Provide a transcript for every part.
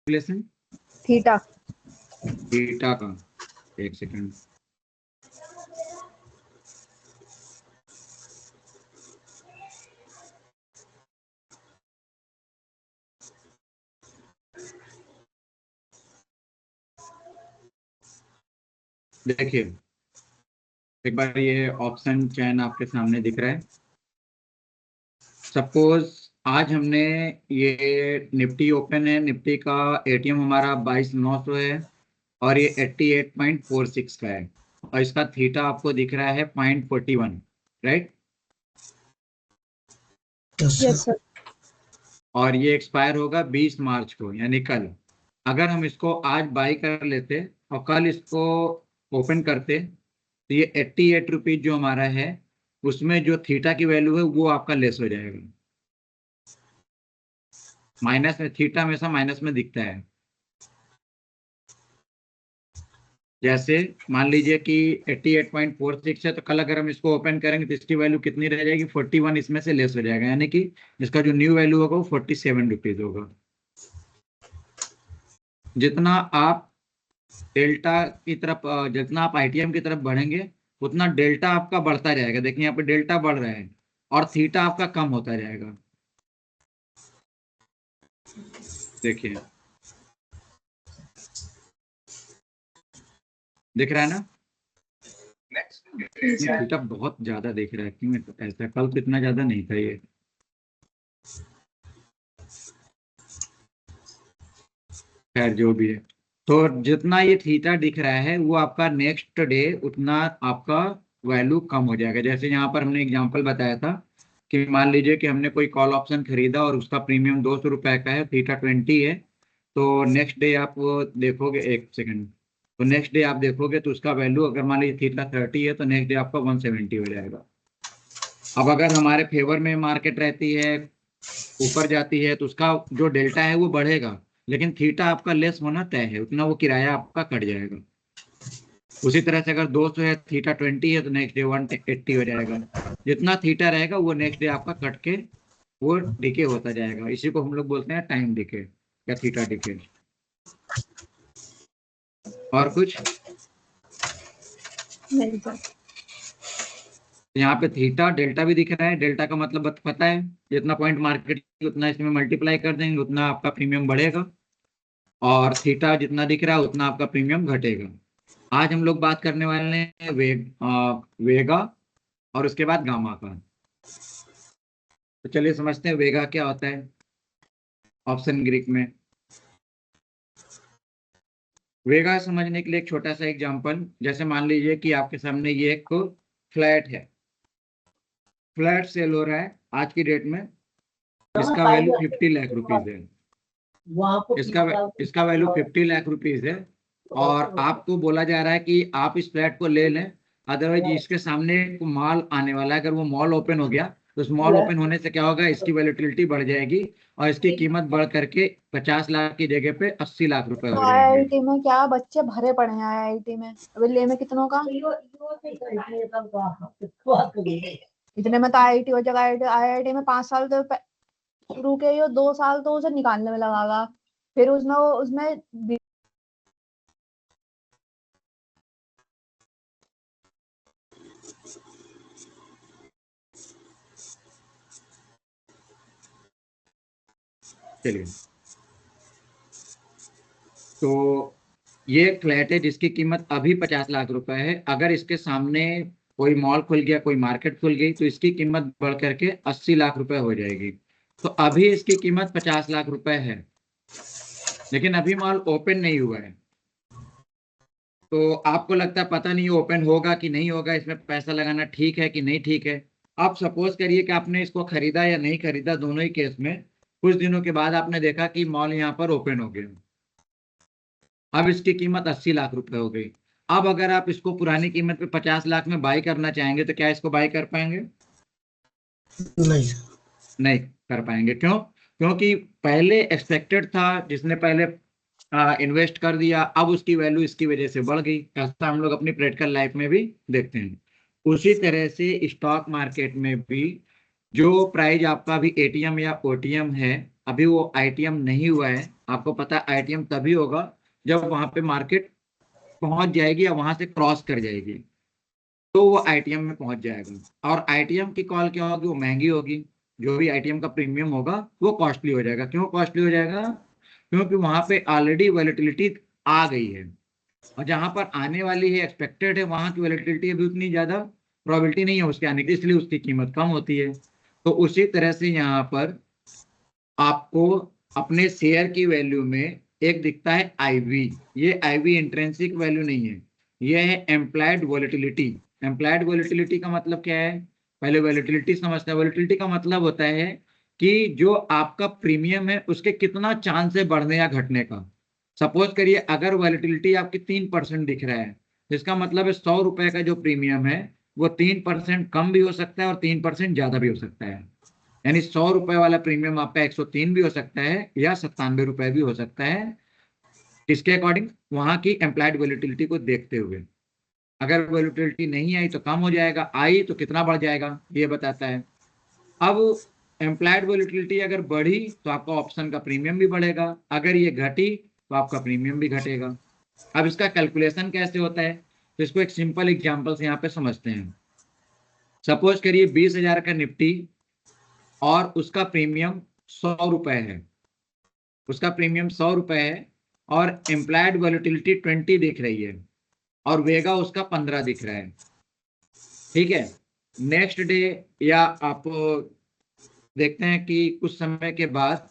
Calculation theta theta का, एक second. देखिए एक बार ये ऑप्शन चैन आपके सामने दिख रहा है। सपोज आज हमने ये निफ्टी ओपन है, निफ्टी का एटीएम हमारा 22,900 है और ये 88.46 का है और इसका थीटा आपको दिख रहा है 0.41, राइट। Yes sir. और ये एक्सपायर होगा 20 मार्च को यानी कल। अगर हम इसको आज बाई कर लेते और कल इसको ओपन करते तो ये 88 रुपीज जो हमारा है उसमें जो थीटा की वैल्यू है वो आपका लेस हो जाएगा। माइनस में, थीटा हमेशा माइनस में दिखता है। जैसे मान लीजिए कि 88.46 है तो कल अगर हम इसको ओपन करेंगे तो इसकी वैल्यू कितनी रह जाएगी, 41 इसमें से लेस हो जाएगा, यानी कि इसका जो न्यू वैल्यू होगा वो 47 रुपीज होगा। जितना आप डेल्टा की तरफ जितना आप आईटीएम की तरफ बढ़ेंगे उतना डेल्टा आपका बढ़ता जाएगा। देखिए यहाँ पे डेल्टा बढ़ रहा है और थीटा आपका कम होता जाएगा। देखिए दिख रहा है ना, थीटा बहुत ज्यादा दिख रहा है, क्यों ऐसा? कल तो इतना ज्यादा नहीं था ये। खैर जो भी है, तो जितना ये थीटा दिख रहा है वो आपका नेक्स्ट डे उतना आपका वैल्यू कम हो जाएगा। जैसे यहाँ पर हमने एग्जांपल बताया था कि मान लीजिए कि हमने कोई कॉल ऑप्शन खरीदा और उसका प्रीमियम 200 रुपए का है, थीटा 20 है, तो नेक्स्ट डे आप वो देखोगे, एक सेकंड, तो नेक्स्ट डे आप देखोगे तो उसका वैल्यू अगर मान लीजिए थीटा 30 है तो नेक्स्ट डे आपका 170 हो जाएगा। अब अगर हमारे फेवर में मार्केट रहती है, ऊपर जाती है, तो उसका जो डेल्टा है वो बढ़ेगा, लेकिन थीटा आपका लेस होना तय है, उतना वो किराया आपका कट जाएगा। उसी तरह से अगर 200 है, थीटा 20 है तो नेक्स्ट डे 180 हो जाएगा। जितना थीटा रहेगा वो नेक्स्ट डे आपका कट के वो डिके होता जाएगा। इसी को हम लोग बोलते हैं टाइम डिके या थीटा डिके। और कुछ नहीं सर। यहाँ पे थीटा डेल्टा भी दिख रहा है। डेल्टा का मतलब पता है, जितना पॉइंट मार्केट उतना इसमें मल्टीप्लाई कर देंगे उतना आपका प्रीमियम बढ़ेगा, और थीटा जितना दिख रहा है उतना आपका प्रीमियम घटेगा। आज हम लोग बात करने वाले हैं वेगा और उसके बाद गामा का। तो चलिए समझते हैं वेगा क्या होता है। ऑप्शन ग्रीक में वेगा समझने के लिए एक छोटा सा एग्जांपल, जैसे मान लीजिए कि आपके सामने ये एक फ्लैट है, फ्लैट सेल हो रहा है आज की डेट में, इसका वैल्यू 50 लाख रुपीज है। इसका वैल्यू 50 लाख रुपीज है और आपको बोला जा रहा है कि आप इस फ्लैट को ले लें, अदरवाइज इसके सामने मॉल आने वाला है, अगर वो मॉल ओपन हो गया तो उस मॉल ओपन होने से क्या होगा, इसकी वैल्यूटिलिटी बढ़ जाएगी और इसकी कीमत बढ़ करके 50 लाख की जगह पे 80 लाख रुपए तो हो जाएंगे। आईआईटी में क्या बच्चे भरे पड़े हैं आईआईटी में, अभी ले में कितनों का, इतने में तो आईआईटी हो जाएगा। आईआईटी में 5 साल तो शुरू के ही 2 साल तो उसे निकालने में लगागा, फिर उसने उसमें चलिए, तो ये एक फ्लैट है जिसकी कीमत अभी 50 लाख रुपए है। अगर इसके सामने कोई मॉल खुल गया, कोई मार्केट खुल गई, तो इसकी कीमत बढ़ करके 80 लाख रुपए हो जाएगी। तो अभी इसकी कीमत 50 लाख रुपए है, लेकिन अभी मॉल ओपन नहीं हुआ है। तो आपको लगता है पता नहीं ओपन होगा कि नहीं होगा, इसमें पैसा लगाना ठीक है कि नहीं ठीक है। आप सपोज करिए कि आपने इसको खरीदा या नहीं खरीदा, दोनों ही केस में कुछ दिनों के बाद आपने देखा कि मॉल यहाँ पर ओपन हो गया, अब इसकी कीमत 80 लाख रुपए हो गई। अब अगर आप इसको पुरानी कीमत पे 50 लाख में बाई करना चाहेंगे तो क्या इसको बाई कर पाएंगे? नहीं नहीं कर पाएंगे। क्यों? क्योंकि पहले एक्सपेक्टेड था, जिसने पहले इन्वेस्ट कर दिया, अब उसकी वैल्यू इसकी वजह से बढ़ गई। ऐसा हम लोग अपनी प्रैक्टिकल लाइफ में भी देखते हैं। उसी तरह से स्टॉक मार्केट में भी जो प्राइस आपका अभी एटीएम या ओटीएम है, अभी वो आईटीएम नहीं हुआ है, आपको पता है आईटीएम तभी होगा जब वहां पे मार्केट पहुंच जाएगी या वहां से क्रॉस कर जाएगी, तो वो आईटीएम में पहुंच जाएगा। और आईटीएम की कॉल क्या होगी, वो महंगी होगी। जो भी आईटीएम का प्रीमियम होगा वो कॉस्टली हो जाएगा। क्यों कॉस्टली हो जाएगा? क्योंकि वहां पे ऑलरेडी वॉलेटिलिटी आ गई है, और जहां पर आने वाली है, एक्सपेक्टेड है, वहां की वॉलेटिलिटी अभी उतनी ज्यादा प्रोबेबिलिटी नहीं है उसके आने की, इसलिए उसकी कीमत कम होती है। तो उसी तरह से यहाँ पर आपको अपने शेयर की वैल्यू में एक दिखता है आईवी। ये आईवी इंट्रिंसिक वैल्यू नहीं है, ये है एम्प्लॉयड वॉलेटिलिटी। एम्प्लॉयड वॉलेटिलिटी का मतलब क्या है? पहले वॉलेटिलिटी समझते हैं। वॉलेटिलिटी का मतलब होता है कि जो आपका प्रीमियम है उसके कितना चांस है बढ़ने या घटने का। सपोज करिए अगर वॉलेटिलिटी आपकी 3% दिख रहा है, तो इसका मतलब है 100 रुपए का जो प्रीमियम है वो 3% कम भी हो सकता है और 3% ज्यादा भी हो सकता है। यानी 100 रुपए वाला प्रीमियम आपका 103 भी हो सकता है या 97 रुपए भी हो सकता है। किसके अकॉर्डिंग? वहां की एम्प्लॉयड वॉलेटिलिटी को देखते हुए। अगर वॉलेटिलिटी नहीं आई तो कम हो जाएगा, आई तो कितना बढ़ जाएगा, ये बताता है। अब एम्प्लॉयड वॉलेटिलिटी अगर बढ़ी तो आपका ऑप्शन का प्रीमियम भी बढ़ेगा, अगर ये घटी तो आपका प्रीमियम भी घटेगा। अब इसका कैलकुलेशन कैसे होता है, तो इसको एक सिंपल एग्जांपल से यहाँ पे समझते हैं। सपोज करिए 20,000 का निफ्टी और उसका प्रीमियम 100 रुपए है, उसका प्रीमियम 100 रुपए है और एम्प्लॉयड वॉलेटिलिटी 20 दिख रही है और वेगा उसका 15 दिख रहा है। ठीक है, नेक्स्ट डे या आप देखते हैं कि कुछ समय के बाद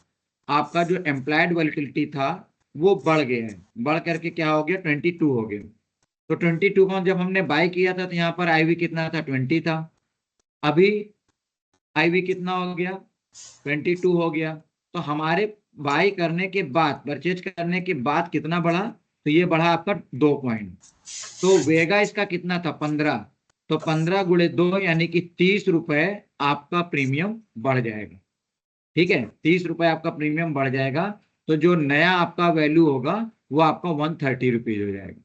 आपका जो एम्प्लॉयड वॉलेटिलिटी था वो बढ़ गया है, बढ़ करके क्या हो गया, 22 हो गया। तो 22 को जब हमने बाय किया था तो यहाँ पर आईवी कितना था, 20 था। अभी आईवी कितना हो गया, 22 हो गया। तो हमारे बाय करने के बाद, परचेज करने के बाद कितना बढ़ा, तो ये बढ़ा आपका 2 पॉइंट। तो वेगा इसका कितना था, 15। तो 15 गुणे 2 यानी कि 30 रुपए आपका प्रीमियम बढ़ जाएगा। ठीक है, 30 रुपए आपका प्रीमियम बढ़ जाएगा। तो जो नया आपका वैल्यू होगा वो आपका 130 रुपीज हो जाएगा।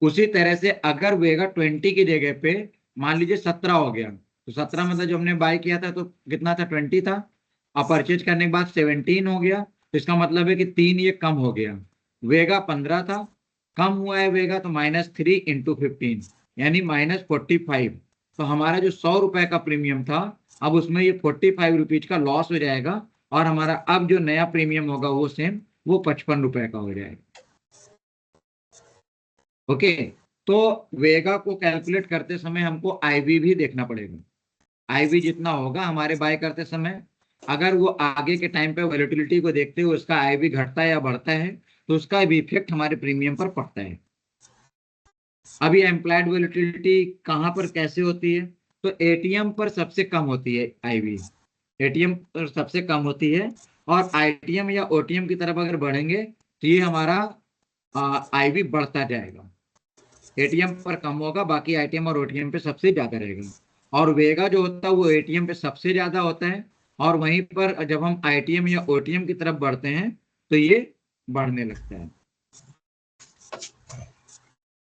उसी तरह से अगर वेगा 20 की जगह पे मान लीजिए 17 हो गया, तो 17 मतलब जो हमने बाय किया था तो कितना था, 20 था। अब परचेज करने के बाद 17 हो गया, तो इसका मतलब है कि 3 ये कम हो गया। वेगा 15 था, कम हुआ है वेगा, तो -3 इंटू 15 यानी -45। तो हमारा जो 100 रुपए का प्रीमियम था, अब उसमें ये 45 रुपीज का लॉस हो जाएगा, और हमारा अब जो नया प्रीमियम होगा वो सेम, वो 55 रुपए का हो जाएगा। ओके, तो वेगा को कैलकुलेट करते समय हमको आईवी भी देखना पड़ेगा। आईवी जितना होगा हमारे बाय करते समय, अगर वो आगे के टाइम पे वॉलेटिलिटी को देखते हुए उसका आईवी घटता है या बढ़ता है, तो उसका भी इफेक्ट हमारे प्रीमियम पर पड़ता है। अभी एम्प्लॉयड वॉलेटिलिटी कहाँ पर कैसे होती है, तो एटीएम पर सबसे कम होती है आईवी, एटीएम पर सबसे कम होती है। और आईटीएम या ओटीएम की तरफ अगर बढ़ेंगे तो ये हमारा आईवी बढ़ता जाएगा। एटीएम पर कम होगा, बाकी आईटीएम और ओटीएम पे सबसे ज्यादा रहेगा। और वेगा जो होता है वो एटीएम पे सबसे ज्यादा होता है, और वहीं पर जब हम आईटीएम या ओटीएम की तरफ बढ़ते हैं तो ये बढ़ने लगता है।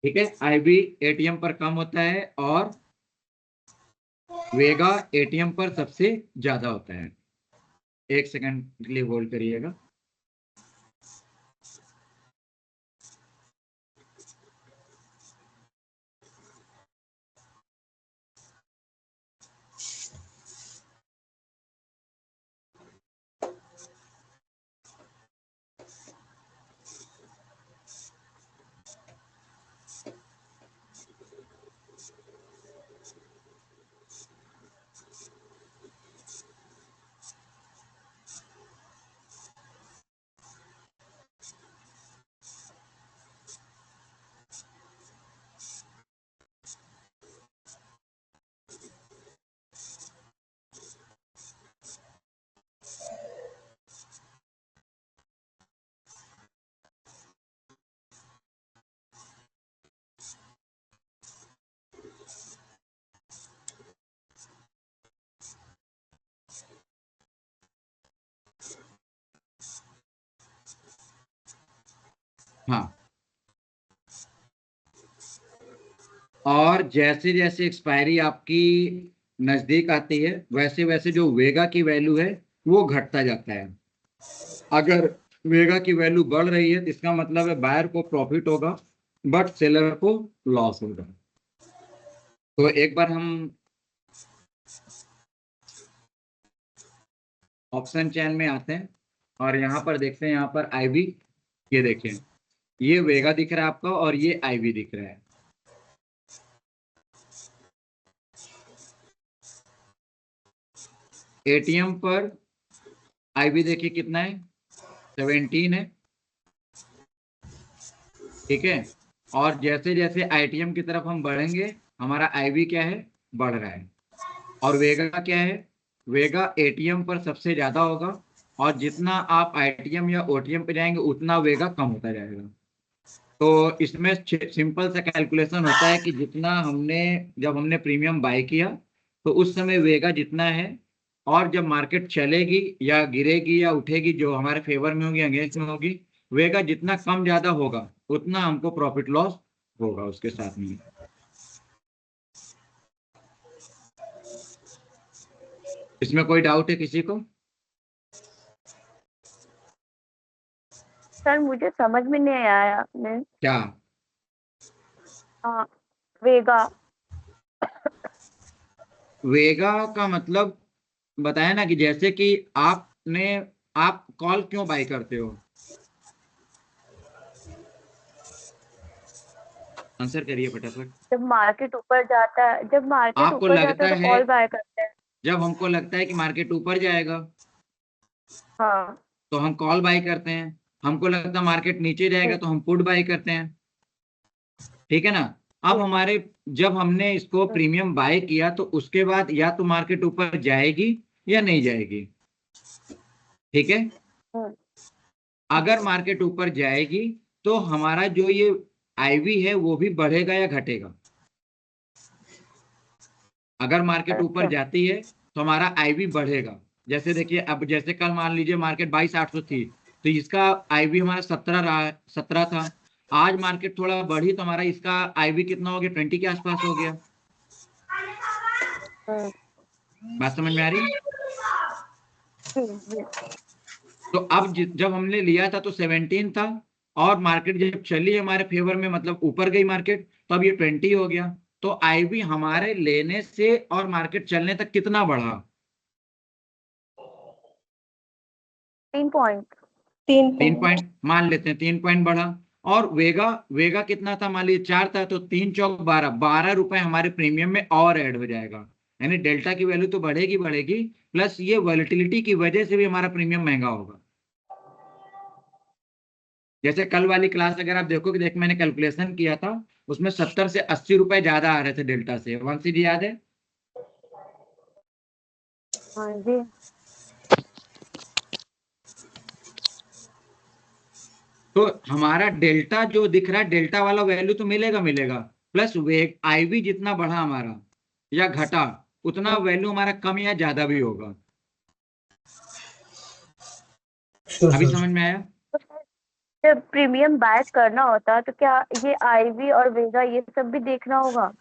ठीक है, आईवी एटीएम पर कम होता है और वेगा एटीएम पर सबसे ज्यादा होता है। एक सेकंड के लिए होल्ड करिएगा। हाँ, और जैसे जैसे एक्सपायरी आपकी नजदीक आती है वैसे वैसे जो वेगा की वैल्यू है वो घटता जाता है। अगर वेगा की वैल्यू बढ़ रही है तो इसका मतलब है बायर को प्रॉफिट होगा बट सेलर को लॉस होगा। तो एक बार हम ऑप्शन चेन में आते हैं और यहाँ पर देखते हैं, यहाँ पर आईवी, ये देखिए ये वेगा दिख रहा है आपका और ये आईवी दिख रहा है। एटीएम पर आईवी देखिए कितना है, 17 है, ठीक है। और जैसे जैसे आईटीएम की तरफ हम बढ़ेंगे हमारा आईवी क्या है, बढ़ रहा है। और वेगा क्या है, वेगा एटीएम पर सबसे ज्यादा होगा और जितना आप आईटीएम या ओटीएम पे जाएंगे उतना वेगा कम होता जाएगा। तो इसमें सिंपल सा कैलकुलेशन होता है कि जितना जब हमने प्रीमियम बाय किया तो उस समय वेगा जितना है, और जब मार्केट चलेगी या गिरेगी या उठेगी जो हमारे फेवर में होगी अगेंस्ट में होगी, वेगा जितना कम ज्यादा होगा उतना हमको प्रॉफिट लॉस होगा उसके साथ में। इसमें कोई डाउट है किसी को? सर मुझे समझ में नहीं आया आपने क्या? वेगा वेगा का मतलब बताया ना कि जैसे कि आप कॉल क्यों बाय करते हो, आंसर करिए फटाफट। जब मार्केट ऊपर जाता है, आपको लगता तो है, कॉल बाय करते हैं। जब हमको लगता है कि मार्केट ऊपर जाएगा हाँ तो हम कॉल बाय करते हैं, हमको लगता है मार्केट नीचे जाएगा तो हम पुट बाय करते हैं, ठीक है ना। अब हमारे जब हमने इसको प्रीमियम बाय किया तो उसके बाद या तो मार्केट ऊपर जाएगी या नहीं जाएगी, ठीक है। अगर मार्केट ऊपर जाएगी तो हमारा जो ये आईवी है वो भी बढ़ेगा या घटेगा। अगर मार्केट ऊपर जाती है तो हमारा आईवी बढ़ेगा। जैसे देखिए अब जैसे कल मान लीजिए मार्केट 22,800 थी तो इसका आईवी हमारा 17 था। आज मार्केट थोड़ा बढ़ी तो हमारा इसका आईवी कितना हो गया, 20 के आसपास हो गया। बात समझ में आ रही? तो अब जब हमने लिया था तो 17 था और मार्केट जब चली हमारे फेवर में, मतलब ऊपर गई मार्केट, तो अब ये 20 हो गया। तो आईवी हमारे लेने से और मार्केट चलने तक कितना बढ़ा? 3 पॉइंट, 3 पॉइंट मान लेते हैं, 3 पॉइंट बढ़ा। और वेगा वेगा कितना था, मान लीजिए 4 था, तो 3 चौक 12 रुपए हमारे प्रीमियम में और ऐड हो जाएगा। यानी डेल्टा की वैल्यू तो बढ़ेगी बढ़ेगी, प्लस ये वॉलेटिलिटी की वजह से भी हमारा प्रीमियम महंगा होगा। जैसे कल वाली क्लास अगर आप देखो कि देख मैंने कैलकुलेशन किया था उसमें 70 से 80 रुपए ज्यादा आ रहे थे डेल्टा से। वंशी जी याद है? हाँ जी। तो हमारा डेल्टा जो दिख रहा है, डेल्टा वाला वैल्यू तो मिलेगा मिलेगा, प्लस वेग आईवी जितना बढ़ा हमारा या घटा उतना वैल्यू हमारा कम या ज्यादा भी होगा। अभी समझ में आया? जब प्रीमियम बाय करना होता है तो क्या ये आईवी और वेगा ये सब भी देखना होगा?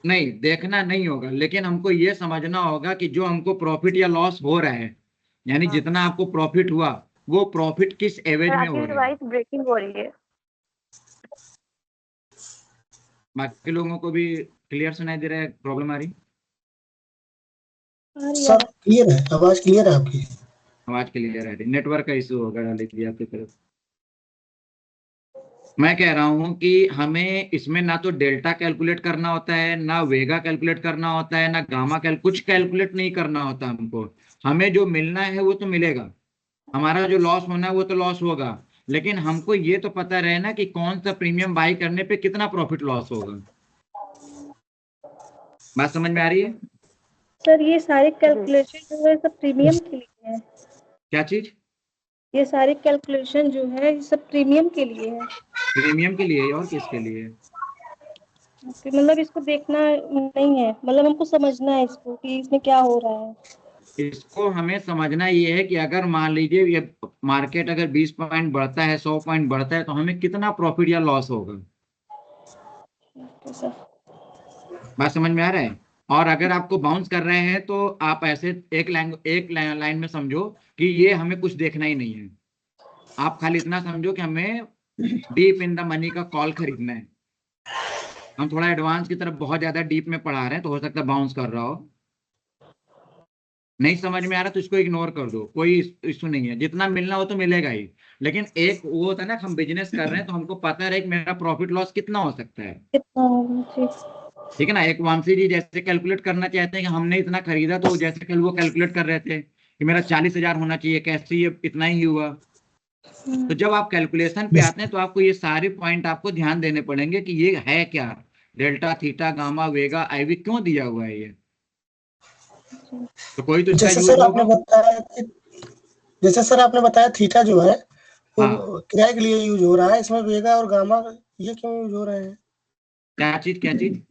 नहीं, देखना नहीं होगा, लेकिन हमको ये समझना होगा कि जो हमको प्रॉफिट या लॉस हो रहा है, यानी जितना आपको प्रॉफिट हुआ वो प्रॉफिट किस एवरेज में हो आपकी रहा है। वॉइस ब्रेकिंग हो रही है। बाकी लोगों को भी क्लियर सुनाई दे रहा है? प्रॉब्लम आ रही? सब क्लियर है, आवाज क्लियर है आपकी। आवाज क्लियर है, नेटवर्क का इशू होगा डाल दिया आपकी तरफ। मैं कह रहा हूं कि हमें इसमें ना तो डेल्टा कैलकुलेट करना होता है, ना वेगा कैलकुलेट करना होता है, ना गामा कुछ कैलकुलेट नहीं करना होता हमको। हमें जो मिलना है वो तो मिलेगा, हमारा जो लॉस होना है वो तो लॉस होगा, लेकिन हमको ये तो पता रहे ना कि कौन सा प्रीमियम बाई करने पे कितना प्रॉफिट लॉस होगा। बात समझ में आ रही है? सर ये सारे कैलकुलेशन जो है सब प्रीमियम के लिए है। क्या चीज? ये सारे कैलकुलेशन जो है ये सब प्रीमियम के लिए है। प्रीमियम के लिए और किसके लिए? मतलब इसको देखना नहीं है, मतलब हमको समझना है इसको कि इसमें क्या हो रहा है। इसको हमें समझना ये है कि अगर मान लीजिए ये मार्केट अगर 20 पॉइंट बढ़ता है, 100 पॉइंट बढ़ता है, तो हमें कितना प्रॉफिट या लॉस होगा। तो सर बात समझ में आ रहा है? और अगर आपको बाउंस कर रहे हैं तो आप ऐसे एक लाइन में समझो कि ये हमें कुछ देखना ही नहीं है। आप खाली इतना समझो कि हमें डीप इन द मनी का कॉल खरीदना है। हम थोड़ा एडवांस की तरफ बहुत ज्यादा डीप में पढ़ा रहे हैं, तो हो सकता है बाउंस कर रहा हो। नहीं समझ में आ रहा तो इसको इग्नोर कर दो, कोई इशू नहीं है। जितना मिलना हो तो मिलेगा ही, लेकिन एक वो होता है ना, हम बिजनेस कर रहे हैं तो हमको पता है कि मेरा प्रॉफिट लॉस कितना हो सकता है। कितना होगा जी। ठीक है ना। एक वामसी जी जैसे कैलकुलेट करना चाहते हैं कि हमने इतना खरीदा, तो जैसे कल वो कैलकुलेट कर रहे थे कि मेरा 40,000 होना चाहिए, कैसे ये इतना ही हुआ। तो जब आप कैलकुलेशन पे आते हैं तो आपको ये सारे पॉइंट आपको ध्यान देने पड़ेंगे कि ये है क्या, डेल्टा, थीटा, गामा, वेगा, आईवी क्यों दिया हुआ है ये। तो कोई तो इसका जैसे यूज सर आपने होगा। बताया कि जैसे सर आपने बताया थीटा जो है वो हाँ, किराए के लिए यूज हो रहा है, इसमें वेगा और गामा ये क्यों यूज हो रहे हैं? क्या चीज?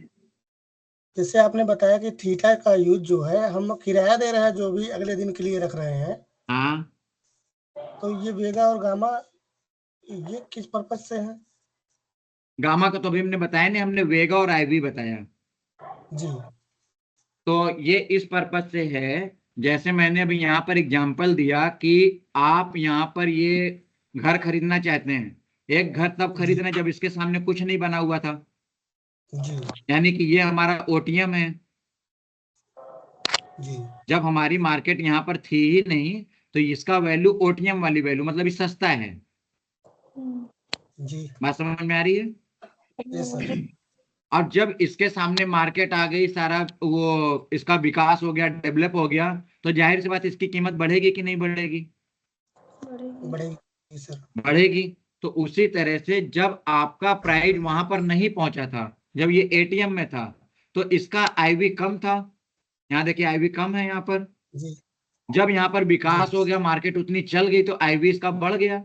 जैसे आपने बताया कि थीटा का यूज जो है हम किराया दे रहे हैं, जो भी अगले दिन के लिए रख रहे हैं, हाँ, तो ये वेगा और गामा ये किस पर्पज से है? गामा का तो अभी हमने बताया नहीं, हमने वेगा और आईवी बताया। जी तो ये इस पर्पज से है, जैसे मैंने अभी यहाँ पर एग्जांपल दिया कि आप यहाँ पर ये घर खरीदना चाहते हैं। एक घर तब खरीद रहे हैं जब इसके सामने कुछ नहीं बना हुआ था, जी यानी कि ये हमारा ओटीएम है। जी जब हमारी मार्केट यहाँ पर थी ही नहीं, तो इसका वैल्यू ओटीएम वाली वैल्यू, मतलब ये सस्ता है। जी बात समझ में आ रही है। ये सर और जब इसके सामने मार्केट आ गई, सारा वो इसका विकास हो गया, डेवलप हो गया, तो जाहिर सी बात इसकी कीमत बढ़ेगी कि नहीं बढ़ेगी? बढ़ेगी सर। बढ़ेगी। तो उसी तरह से जब आपका प्राइस वहां पर नहीं पहुंचा था, जब ये एटीएम में था, तो इसका आईवी कम था। यहाँ देखिए आईवी कम है यहाँ पर। जी जब यहाँ पर विकास जी हो गया, मार्केट उतनी चल गई, तो आईवी इसका बढ़ गया।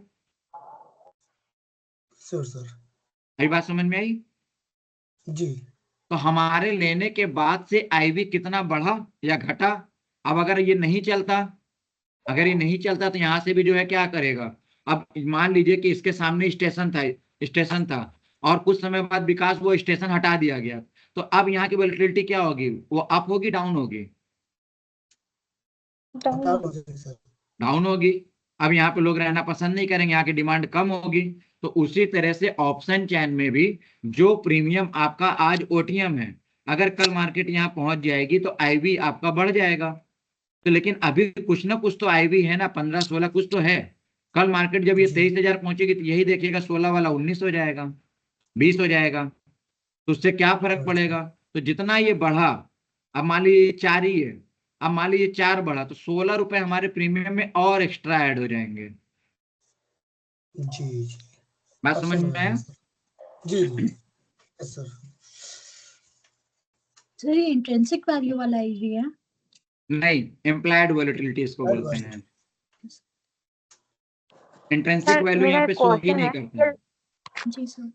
सर अभी बात समझ में आई। जी तो हमारे लेने के बाद से आईवी कितना बढ़ा या घटा? अब अगर ये नहीं चलता, तो यहाँ से भी जो है क्या करेगा। अब मान लीजिए कि इसके सामने स्टेशन था और कुछ समय बाद विकास वो स्टेशन हटा दिया गया, तो अब यहाँ की वोलेटिलिटी क्या होगी? वो अप होगी, डाउन होगी? हटा हो जाएगी सर। डाउन होगी। अब यहाँ पे लोग रहना पसंद नहीं करेंगे, यहाँ की डिमांड कम होगी। तो उसी तरह से ऑप्शन चेन में भी जो प्रीमियम आपका आज ओटीएम है, अगर कल मार्केट यहाँ पहुंच जाएगी तो आईवी आपका बढ़ जाएगा। तो लेकिन अभी कुछ ना कुछ तो आईवी है ना, 15-16 कुछ तो है। कल मार्केट जब ये जी 23,000 पहुंचेगी तो यही देखिएगा 16 वाला 19 हो जाएगा, 20 हो जाएगा। तो उससे क्या फर्क पड़ेगा? तो जितना ये बढ़ा, अब मान लीजिए 4 ही है, अब मान लीजिए 4 बढ़ा, तो 16 रुपए हमारे प्रीमियम में और एक्स्ट्रा ऐड हो जाएंगे। जी जी बात अब समझ समझ में आया आया? सर। जी यस सर। सर ये इंट्रिंसिक वैल्यू वाला आईवी है? नहीं, इम्प्लाइड वोलेटिलिटी इसको Right, बोलते right. हैं। इंट्रिंसिक सर वैल्यू मेरा यहाँ एक पे शो ही क्वेश्चन नहीं है, करता है। जी सर।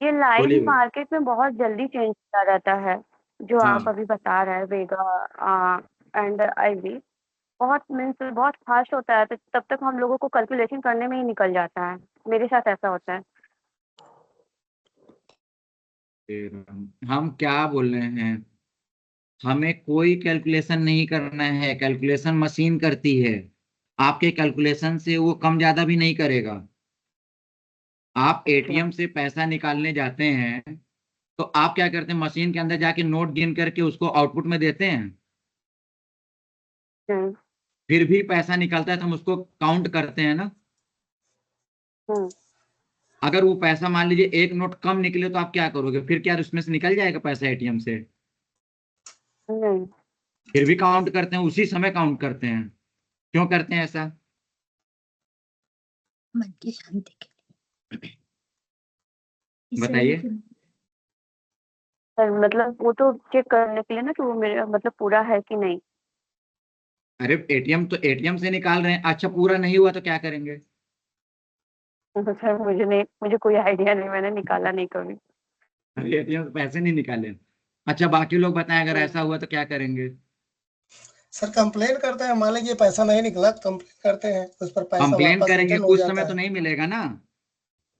ये लाइव बोलिए बोलिए। मार्केट में बहुत जल्दी चेंज होता रहता है, जो आप हाँ, अभी बता रहे हैं वेगा एंड आईवी, बहुत मीन्स बहुत फास्ट होता है, तो तब तक हम लोगों को कैलकुलेशन करने में ही निकल जाता है। मेरे साथ ऐसा होता है। फिर हम क्या बोल रहे हैं, हमें कोई कैलकुलेशन नहीं करना है, कैलकुलेशन मशीन करती है। आपके कैलकुलेशन से वो कम ज्यादा भी नहीं करेगा। आप एटीएम से पैसा निकालने जाते हैं तो आप क्या करते हैं, मशीन के अंदर जाके नोट गिन करके उसको आउटपुट में देते हैं। हम्म फिर भी पैसा निकलता है तो हम उसको काउंट करते हैं ना। हम्म अगर वो पैसा मान लीजिए एक नोट कम निकले तो आप क्या करोगे? फिर क्या उसमें से निकल जाएगा पैसा एटीएम से? नहीं। फिर भी काउंट करते हैं, उसी समय काउंट करते हैं। क्यों करते हैं ऐसा? मन की शांति के लिए। बताइए। सर मतलब वो तो चेक करने के लिए ना कि वो मेरा मतलब पूरा है कि नहीं। अरे एटीएम तो एटीएम से निकाल रहे हैं, अच्छा पूरा नहीं हुआ तो क्या करेंगे? सर मुझे कोई आइडिया नहीं, मैंने निकाला नहीं कभी। अरे एटीएम से पैसे नहीं निकाले। अच्छा बाकी लोग बताएं, अगर हम्म, ऐसा हुआ तो क्या करेंगे? सर कंप्लेन करते हैं, मान लीजिए पैसा नहीं निकला, कंप्लेन करते हैं, उस पर पैसा कंप्लेन वापस करेंगे, रिटर्न हो कुछ समय जाता तो है। नहीं मिलेगा ना।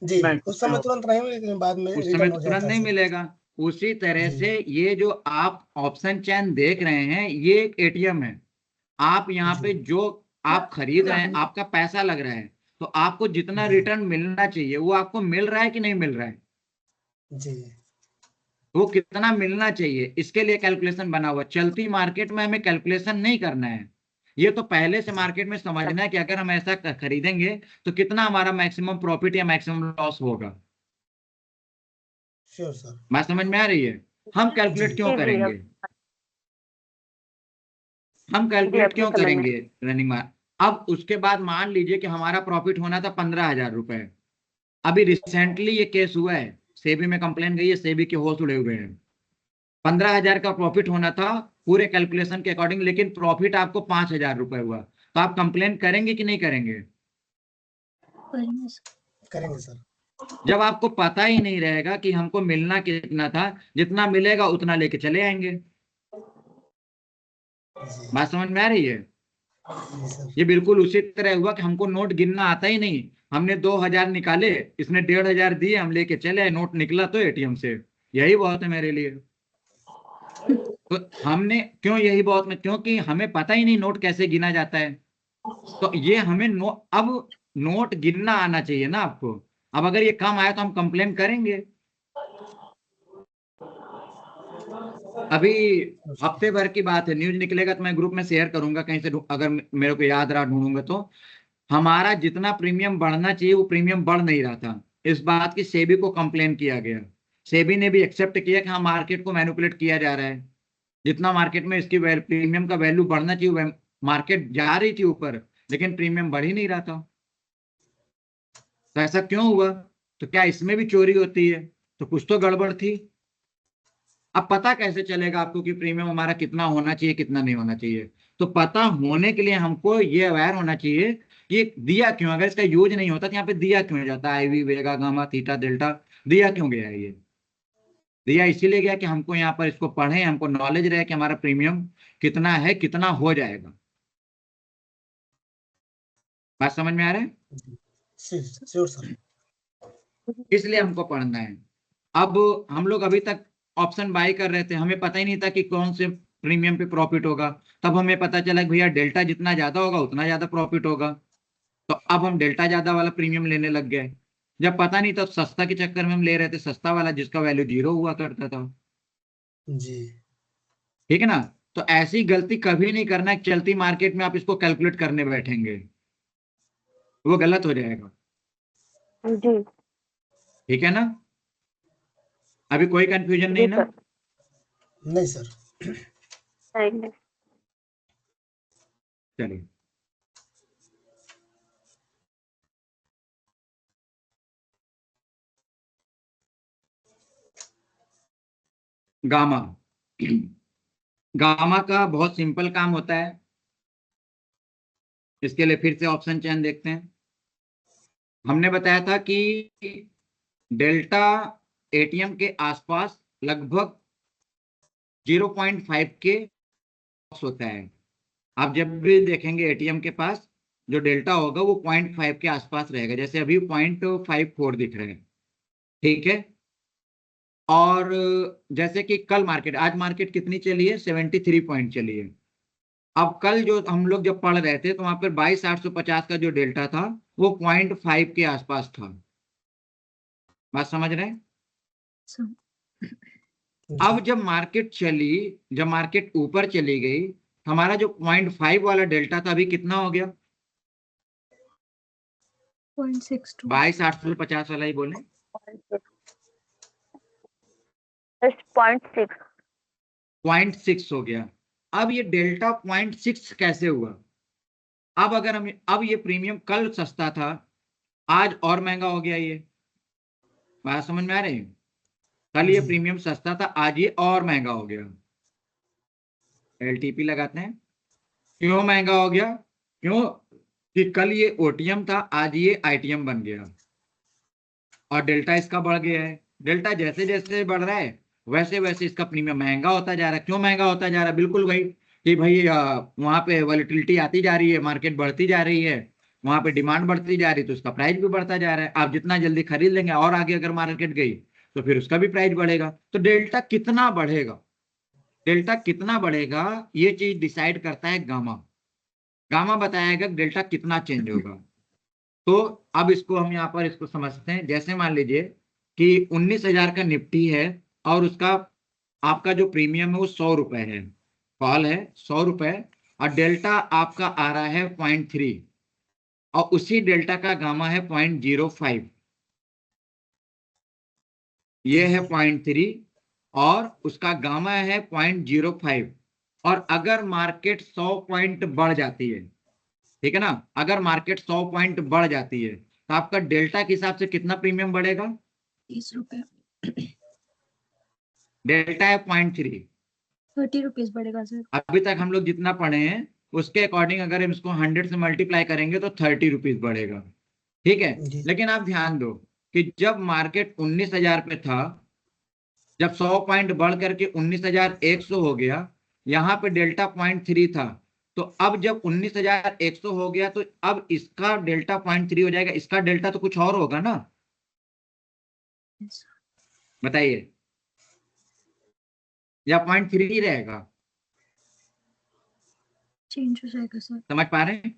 जी उस समय तुरंत नहीं, लेकिन बाद में उस समय रिटर्न तो हो तुरंत जाता है नहीं सर। मिलेगा। उसी तरह जी। से ये जो आप ऑप्शन चेन देख रहे हैं ये एक एटीएम है। आप यहाँ पे जी। जो आप खरीद रहे हैं, आपका पैसा लग रहा है, तो आपको जितना जी। रिटर्न मिलना चाहिए वो आपको मिल रहा है कि नहीं मिल रहा है, जी। वो कितना मिलना चाहिए, इसके लिए कैलकुलेशन बना हुआ। चलती मार्केट में हमें कैलकुलेशन नहीं करना है, ये तो पहले से मार्केट में समझना है कि अगर हम ऐसा खरीदेंगे तो कितना हमारा मैक्सिमम प्रॉफिट या मैक्सिमम लॉस होगा। Sure sir. बात समझ में आ रही है? हम कैलकुलेट जी। क्यों जी, करेंगे? हम जी, कैलकुलेट अभी क्यों समझ में। करेंगे रनिंग मार्क? अब उसके बाद मान लीजिए कि हमारा प्रॉफिट होना था 15,000 रुपए। अभी रिसेंटली ये केस हुआ है, सेबी में कंप्लेन गई है, सेबी के होश उड़े हुए हैं। 15,000 का प्रॉफिट होना था पूरे कैलकुलेशन के अकॉर्डिंग, लेकिन प्रॉफिट आपको 5,000 रुपए हुआ, तो आप कंप्लेन करेंगे कि नहीं करेंगे? करेंगे सर। जब आपको पता ही नहीं रहेगा कि हमको मिलना कितना था, जितना मिलेगा उतना लेके चले आएंगे। जी। बात समझ में आ रही है? जी सर। ये बिल्कुल उसी तरह हुआ कि हमको नोट गिनना आता ही नहीं, हमने 2,000 निकाले, इसने 1,500 दिए, हम लेके चले आए, नोट निकला तो एटीएम से। यही बहुत है मेरे लिए। तो हमने क्यों यही बहुत में, क्योंकि हमें पता ही नहीं नोट कैसे गिना जाता है। तो ये हमें अब नोट गिनना आना चाहिए ना आपको। अब अगर ये कम आया तो हम कंप्लेन करेंगे। अभी हफ्ते भर की बात है, न्यूज निकलेगा तो मैं ग्रुप में शेयर करूंगा कहीं से, अगर मेरे को याद रहा ढूंढूंगा तो। हमारा जितना प्रीमियम बढ़ना चाहिए वो प्रीमियम बढ़ नहीं रहा था, इस बात की सेबी को कंप्लेन किया गया। सेबी ने भी एक्सेप्ट किया कि हाँ मार्केट को मैनिपुलेट किया जा रहा है, जितना मार्केट में इसकी प्रीमियम का वैल्यू बढ़ना चाहिए, मार्केट जा रही थी ऊपर लेकिन प्रीमियम बढ़ ही नहीं रहा था। तो ऐसा क्यों हुआ? तो क्या इसमें भी चोरी होती है? तो कुछ तो गड़बड़ थी। अब पता कैसे चलेगा आपको कि प्रीमियम हमारा कितना होना चाहिए कितना नहीं होना चाहिए? तो पता होने के लिए हमको ये अवेयर होना चाहिए कि ये दिया क्यों, अगर इसका यूज नहीं होता तो यहाँ पे दिया क्यों जाता है, आईवी वेगा गामा थीटा डेल्टा, दिया क्यों गया है? ये दिया इसीलिए गया कि हमको यहाँ पर इसको पढ़े, हमको नॉलेज रहे कि हमारा प्रीमियम कितना है, कितना हो जाएगा। बात समझ में आ रहा है? Sure sir. इसलिए हमको पढ़ना है। अब हम लोग अभी तक ऑप्शन बाय कर रहे थे, हमें पता ही नहीं था कि कौन से प्रीमियम पे प्रॉफिट होगा। तब हमें पता चला कि भैया डेल्टा जितना ज्यादा होगा उतना ज्यादा प्रॉफिट होगा, तो अब हम डेल्टा ज्यादा वाला प्रीमियम लेने लग गए। जब पता नहीं था सस्ता के चक्कर में हम ले रहे थे सस्ता वाला जिसका वैल्यू 0 हुआ करता था। जी। ठीक है ना? तो ऐसी गलती कभी नहीं करना है, चलती मार्केट में आप इसको कैलकुलेट करने बैठेंगे वो गलत हो जाएगा। जी। ठीक है ना? अभी कोई कंफ्यूजन नहीं जी ना? सर। नहीं सर। नहीं। चलिए, गामा। गामा का बहुत सिंपल काम होता है। इसके लिए फिर से ऑप्शन चेन देखते हैं। हमने बताया था कि डेल्टा एटीएम के आसपास लगभग 0.5 के होता है। आप जब भी देखेंगे एटीएम के पास जो डेल्टा होगा वो 0.5 के आसपास रहेगा, जैसे अभी 0.54 दिख रहे हैं। ठीक है? और जैसे कि कल मार्केट, आज मार्केट कितनी चली है? 73 पॉइंट चली है। अब कल जो हम लोग जब पढ़ रहे थे तो वहां पर 22,850 का जो डेल्टा था वो 0.5 के आसपास था। बात समझ रहे हैं? अब जब मार्केट ऊपर चली गई, हमारा जो 0.5 वाला डेल्टा था अभी कितना हो गया? 0.62 22,850 वाला ही बोले। 0.6 0.6 हो गया। अब ये डेल्टा 0.6 कैसे हुआ? अब ये प्रीमियम कल सस्ता था, आज और महंगा हो गया। ये बात समझ में आ रही है? कल ये जी। प्रीमियम सस्ता था, आज ये और महंगा हो गया। एलटीपी लगाते हैं। क्यों महंगा हो गया? क्यों कि कल ये ओटीएम था, आज ये आईटीएम बन गया और डेल्टा इसका बढ़ गया है। डेल्टा जैसे जैसे बढ़ रहा है वैसे वैसे इसका प्रीमियम महंगा होता जा रहा है। क्यों महंगा होता जा रहा है? बिल्कुल वही कि भाई वहां पे वॉलेटिलिटी आती जा रही है, मार्केट बढ़ती जा रही है, वहां पे डिमांड बढ़ती जा रही है तो उसका प्राइस भी बढ़ता जा रहा है। आप जितना जल्दी खरीद लेंगे और आगे अगर मार्केट गई तो फिर उसका भी प्राइस बढ़ेगा। तो डेल्टा कितना बढ़ेगा, डेल्टा कितना बढ़ेगा, ये चीज डिसाइड करता है गामा। गामा बताएगा डेल्टा कितना चेंज होगा। तो अब इसको हम यहाँ पर इसको समझते हैं। जैसे मान लीजिए कि 19,000 का निफ्टी है और उसका आपका जो प्रीमियम है वो 100 रुपए है, कॉल है 100 रुपए, और डेल्टा आपका आ रहा है 0.3, और उसी डेल्टा का गामा है 0.05, ये है 0.3 और उसका गामा है 0.05। और अगर मार्केट 100 पॉइंट बढ़ जाती है, ठीक है ना, अगर मार्केट 100 पॉइंट बढ़ जाती है तो आपका डेल्टा के हिसाब से कितना प्रीमियम बढ़ेगा? 30 रुपए, डेल्टा है 0.3, 30 रुपीज बढ़ेगा सर। अभी तक हम लोग जितना पढ़े हैं उसके अकॉर्डिंग अगर हम इसको 100 से मल्टीप्लाई करेंगे तो 30 रुपीज बढ़ेगा, ठीक है। जी लेकिन आप ध्यान दो कि जब मार्केट 19,000 पे था, जब 100 पॉइंट बढ़ करके 19,100 हो गया, यहाँ पे डेल्टा 0.3 था, तो अब जब 19,100 हो गया तो अब इसका डेल्टा 0.3 हो जाएगा, इसका डेल्टा तो कुछ और होगा ना, बताइए, या 0.3 ही रहेगा? चेंज हो जाएगा सर। समझ पा रहे हैं?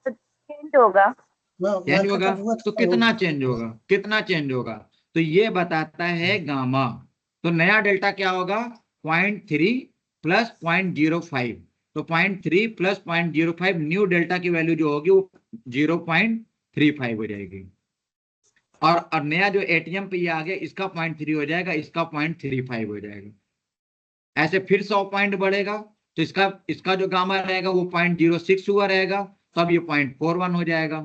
चेंज होगा। चेंज मार्केट होगा अप हुआ तो था कितना चेंज होगा, कितना चेंज होगा? तो ये बताता है गामा। तो नया डेल्टा क्या होगा? 0.3 प्लस 0.05, तो 0.3 प्लस 0.05 न्यू डेल्टा की वैल्यू जो होगी वो 0.35 हो जाएगी। और नया जो एटीएम पे ये आ गया, इसका 0.3 हो जाएगा, इसका 0.35 हो जाएगा। ऐसे फिर 100 पॉइंट बढ़ेगा तो इसका जो गामा रहेगा वो 0.06 हुआ रहेगा, तो अब ये 0.41 हो जाएगा।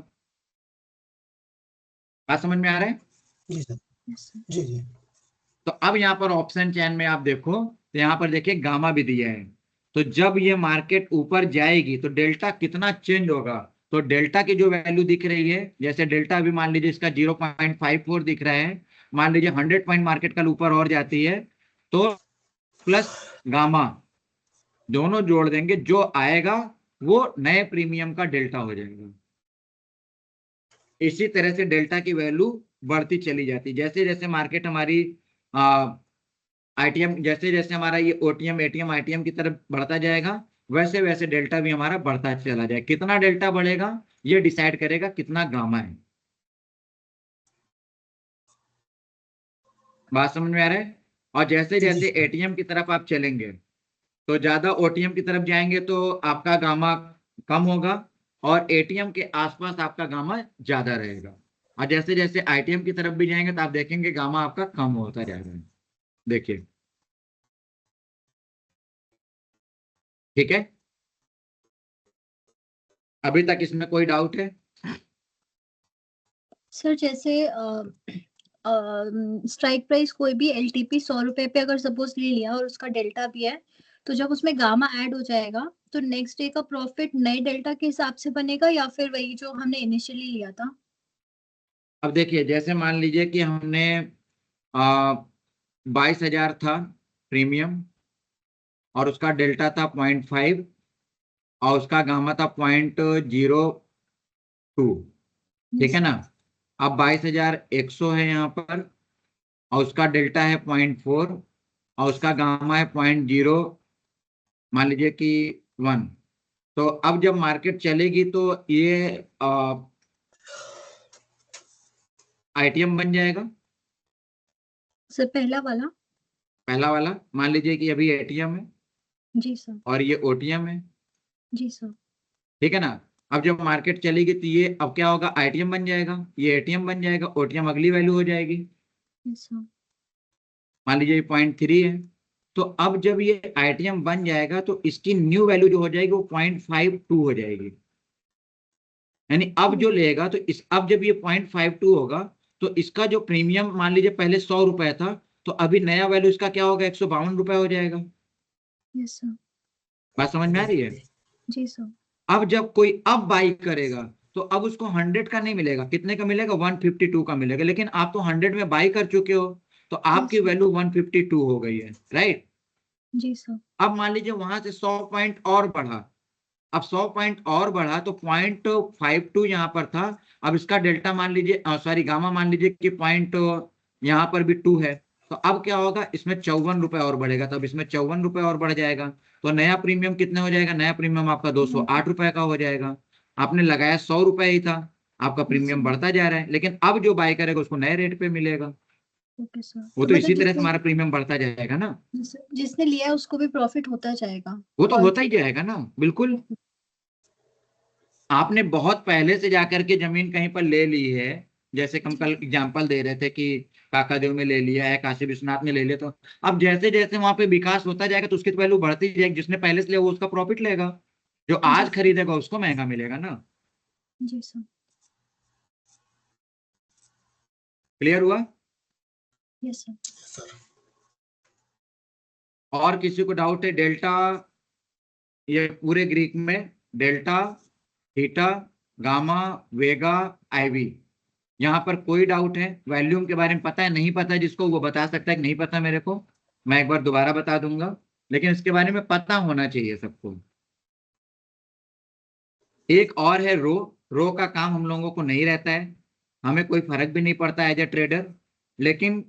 बात समझ में आ रहा है? जी सर, जी जी। तो अब यहाँ पर ऑप्शन चेन में आप देखो तो यहाँ पर देखिए गामा भी दिया है। तो जब ये मार्केट ऊपर जाएगी तो डेल्टा कितना चेंज होगा? तो डेल्टा की जो वैल्यू दिख रही है, जैसे डेल्टा अभी मान लीजिए इसका 0.54 दिख रहा है, मान लीजिए 100 पॉइंट मार्केट कल ऊपर और जाती है तो प्लस गामा दोनों जोड़ देंगे, जो आएगा वो नए प्रीमियम का डेल्टा हो जाएगा। इसी तरह से डेल्टा की वैल्यू बढ़ती चली जाती, जैसे जैसे मार्केट हमारी आईटीएम, जैसे जैसे हमारा ये ओटीएम एटीएम आईटीएम की तरफ बढ़ता जाएगा, वैसे वैसे डेल्टा भी हमारा बढ़ता चला जाए। कितना डेल्टा बढ़ेगा ये डिसाइड करेगा कितना गामा है। बात समझ में आ रहा है? और जैसे जी जैसे सर। एटीएम की तरफ आप चलेंगे तो ज्यादा ओटीएम की तरफ जाएंगे तो आपका गामा कम होगा, और एटीएम के आसपास आपका गामा ज्यादा रहेगा। और जैसे जैसे आईटीएम की तरफ भी जाएंगे तो आप देखेंगे गामा आपका कम होता जाएगा। देखिए, ठीक है, अभी तक इसमें कोई डाउट है? सर जैसे स्ट्राइक प्राइस कोई भी एलटीपी 100 रुपए पे अगर सपोज ले लिया और उसका डेल्टा भी है, तो जब उसमें गामा ऐड हो जाएगा तो नेक्स्ट डे का प्रॉफिट नए डेल्टा के हिसाब से बनेगा या फिर वही जो हमने इनिशियली लिया था? अब देखिए, जैसे मान लीजिए कि हमने 22,000 था प्रीमियम और उसका डेल्टा था 0.5 और उसका गामा था 0.02, ठीक है ना। अब 22,100 है यहाँ पर और उसका डेल्टा है 0.4 और उसका गामा है 0.0, मान लीजिए कि 1। तो अब जब मार्केट चलेगी तो ये आईटीएम बन जाएगा। सर पहला वाला मान लीजिए कि अभी एटीएम है जी सर। और ये ओटीएम है, जी सर। ठीक है ना। अब जब मार्केट चलेगी तो ये अब क्या होगा, आईटीएम बन जाएगा, ये एटीएम बन जाएगा, ओटीएम अगली वैल्यू हो जाएगी। सर मान लीजिए ये 0.3 है, तो अब जब ये आईटीएम बन जाएगा तो इसकी न्यू वैल्यू जो हो जाएगी वो 0.52 हो जाएगी। यानी अब जो लेगा तो अब जब ये 0.52 होगा तो इसका जो प्रीमियम मान लीजिए पहले 100 रुपए था, तो अभी नया वैल्यू इसका क्या होगा, 152 रुपए हो जाएगा। Yes sir. बात समझ में आ रही है? जी सर। अब जब कोई अब बाई करेगा तो अब उसको 100 का नहीं मिलेगा, कितने का मिलेगा, 152 का मिलेगा। लेकिन आप तो 100 में बाई कर चुके हो तो आपकी वैल्यू 152 हो गई है, राइट। जी सर। अब मान लीजिए वहां से 100 पॉइंट और बढ़ा, अब 100 पॉइंट और बढ़ा तो 0.52 यहाँ पर था, अब इसका डेल्टा मान लीजिए सॉरी गामा मान लीजिए कि यहाँ पर भी 2 है, तो अब क्या होगा, इसमें 54 रुपए और बढ़ेगा, तब इसमें 54 रुपए और बढ़ जाएगा, तो नया प्रीमियम कितने हो जाएगा, नया प्रीमियम आपका 208 रुपए का हो जाएगा। आपने लगाया 100 रुपए ही था, आपका प्रीमियम बढ़ता जा रहा है, लेकिन अब जो बाय करेगा उसको नए रेट पे मिलेगा। Okay sir. वो तो इसी तरह से हमारा प्रीमियम बढ़ता जाएगा ना, जिसने लिया है उसको भी प्रॉफिट होता जाएगा। वो तो होता ही जाएगा ना, बिल्कुल। आपने बहुत पहले से जाकर के जमीन कहीं पर ले ली है, जैसे हम कल एग्जाम्पल दे रहे थे कि काकादेव में ले लिया है, काशी विश्वनाथ में ले लिया, तो अब जैसे जैसे वहां पे विकास होता जाएगा तो उसकी वैल्यू बढ़ती जाएगी, जिसने पहले से लिया वो उसका प्रॉफिट लेगा, जो आज खरीदेगा उसको महंगा मिलेगा ना। जी सर। क्लियर हुआ? Yes sir. सर और किसी को डाउट है? डेल्टा, ये पूरे ग्रीक में डेल्टा, थीटा, गामा, वेगा, आईवी, यहाँ पर कोई डाउट है? वॉल्यूम के बारे में पता है? नहीं पता है जिसको वो बता सकता है कि नहीं पता मेरे को, मैं एक बार दोबारा बता दूंगा, लेकिन इसके बारे में पता होना चाहिए सबको। एक और है रो। रो का काम हम लोगों को नहीं रहता है, हमें कोई फर्क भी नहीं पड़ता एज ए ट्रेडर, लेकिन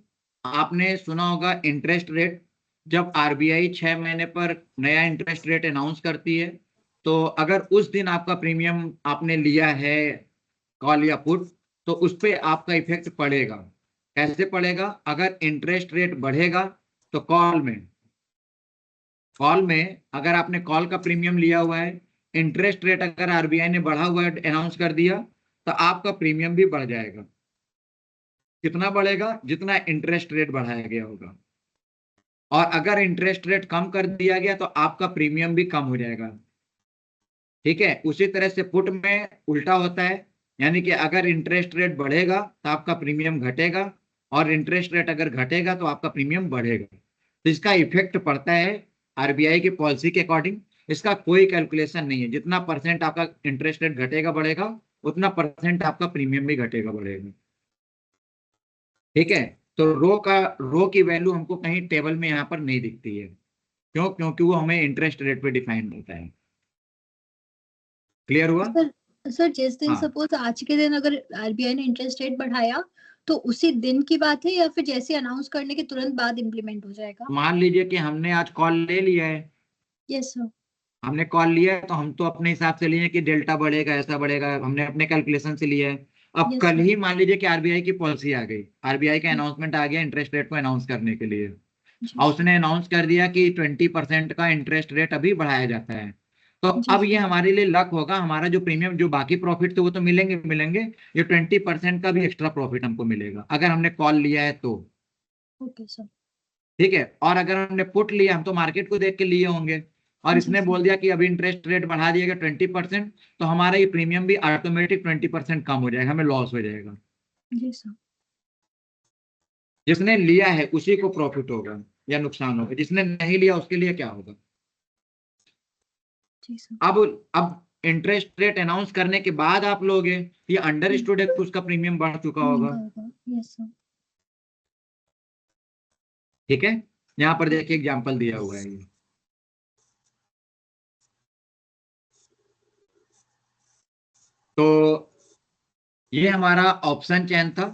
आपने सुना होगा इंटरेस्ट रेट। जब आरबीआई 6 महीने पर नया इंटरेस्ट रेट अनाउंस करती है, तो अगर उस दिन आपका प्रीमियम आपने लिया है कॉल या पुट, तो उस पर आपका इफेक्ट पड़ेगा। कैसे पड़ेगा? अगर इंटरेस्ट रेट बढ़ेगा तो कॉल में अगर आपने कॉल का प्रीमियम लिया हुआ है, इंटरेस्ट रेट अगर आरबीआई ने बढ़ा हुआ है अनाउंस कर दिया, तो आपका प्रीमियम भी बढ़ जाएगा। कितना बढ़ेगा? जितना इंटरेस्ट रेट बढ़ाया गया होगा। और अगर इंटरेस्ट रेट कम कर दिया गया तो आपका प्रीमियम भी कम हो जाएगा। ठीक है, उसी तरह से पुट में उल्टा होता है, यानी कि अगर इंटरेस्ट रेट बढ़ेगा तो आपका प्रीमियम घटेगा, और इंटरेस्ट रेट अगर घटेगा तो आपका प्रीमियम बढ़ेगा। तो इसका इफेक्ट पड़ता है आरबीआई की पॉलिसी के अकॉर्डिंग। इसका कोई कैलकुलेशन नहीं है, जितना परसेंट आपका इंटरेस्ट रेट घटेगा बढ़ेगा, उतना परसेंट आपका प्रीमियम भी घटेगा बढ़ेगा। ठीक है, तो रो की वैल्यू हमको कहीं टेबल में यहाँ पर नहीं दिखती है। क्यों? क्योंकि वो हमें इंटरेस्ट रेट पे डिफाइन होता है। क्लियर हुआ? सर जिस दिन हाँ, सपोज आज के दिन अगर आरबीआई ने इंटरेस्ट रेट बढ़ाया तो उसी दिन की बात है या फिर जैसे अनाउंस करने के तुरंत बाद इम्प्लीमेंट हो जाएगा? मान लीजिए कि हमने आज कॉल ले लिया है, यस सर। हमने कॉल लिया है, तो हम तो अपने हिसाब से लिए कि डेल्टा बढ़ेगा, ऐसा बढ़ेगा, हमने अपने कैलकुलेशन से लिया है। अब यस कल सर। ही मान लीजिए कि आरबीआई की पॉलिसी आ गई, आरबीआई का अनाउंसमेंट आ गया इंटरेस्ट रेट को अनाउंस करने के लिए, जी और सर। उसने अनाउंस कर दिया कि 20% का इंटरेस्ट रेट अभी बढ़ाया जाता है। तो जी अब ये सर। हमारे लिए लक होगा, हमारा जो प्रीमियम, जो बाकी प्रॉफिट थे वो तो मिलेंगे मिलेंगे, ये 20% का भी एक्स्ट्रा प्रॉफिट हमको मिलेगा अगर हमने कॉल लिया है तो। Okay sir. ठीक है, और अगर हमने पुट लिया, हम तो मार्केट को देख के लिए होंगे, और जी इसने सर। बोल दिया कि अभी इंटरेस्ट रेट बढ़ा दिया गया 20%, तो हमारा ये प्रीमियम भी ऑटोमेटिक 20% कम हो जाएगा, हमें लॉस हो जाएगा। जी सर। जिसने लिया है उसी को प्रॉफिट होगा या नुकसान होगा, जिसने नहीं लिया उसके लिए क्या होगा? जी सर। अब इंटरेस्ट रेट अनाउंस करने के बाद आप लोगे, ये अंडरस्टूड है कि उसका प्रीमियम बढ़ चुका होगा। Yes sir. ठीक है, यहाँ पर देखिए एग्जांपल दिया हुआ है ये। तो ये हमारा ऑप्शन चेन था।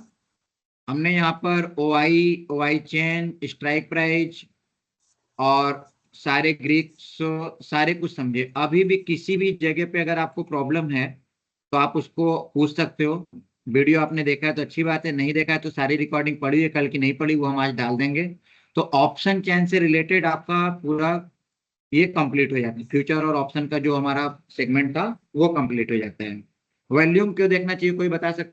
हमने यहाँ पर ओ आई चेन, स्ट्राइक प्राइस और सारे ग्रीक सारे कुछ समझे। अभी भी किसी भी जगह पे अगर आपको प्रॉब्लम है तो आप उसको पूछ सकते हो। वीडियो आपने देखा है तो अच्छी बात है, नहीं देखा है तो सारी रिकॉर्डिंग पड़ी है, कल की नहीं पड़ी वो हम आज डाल देंगे। तो ऑप्शन चेन से रिलेटेड आपका पूरा ये कंप्लीट हो जाता है, फ्यूचर और ऑप्शन का जो हमारा सेगमेंट था वो कंप्लीट हो जाता है। वॉल्यूम क्यों देखना चाहिए, कोई बता सकता?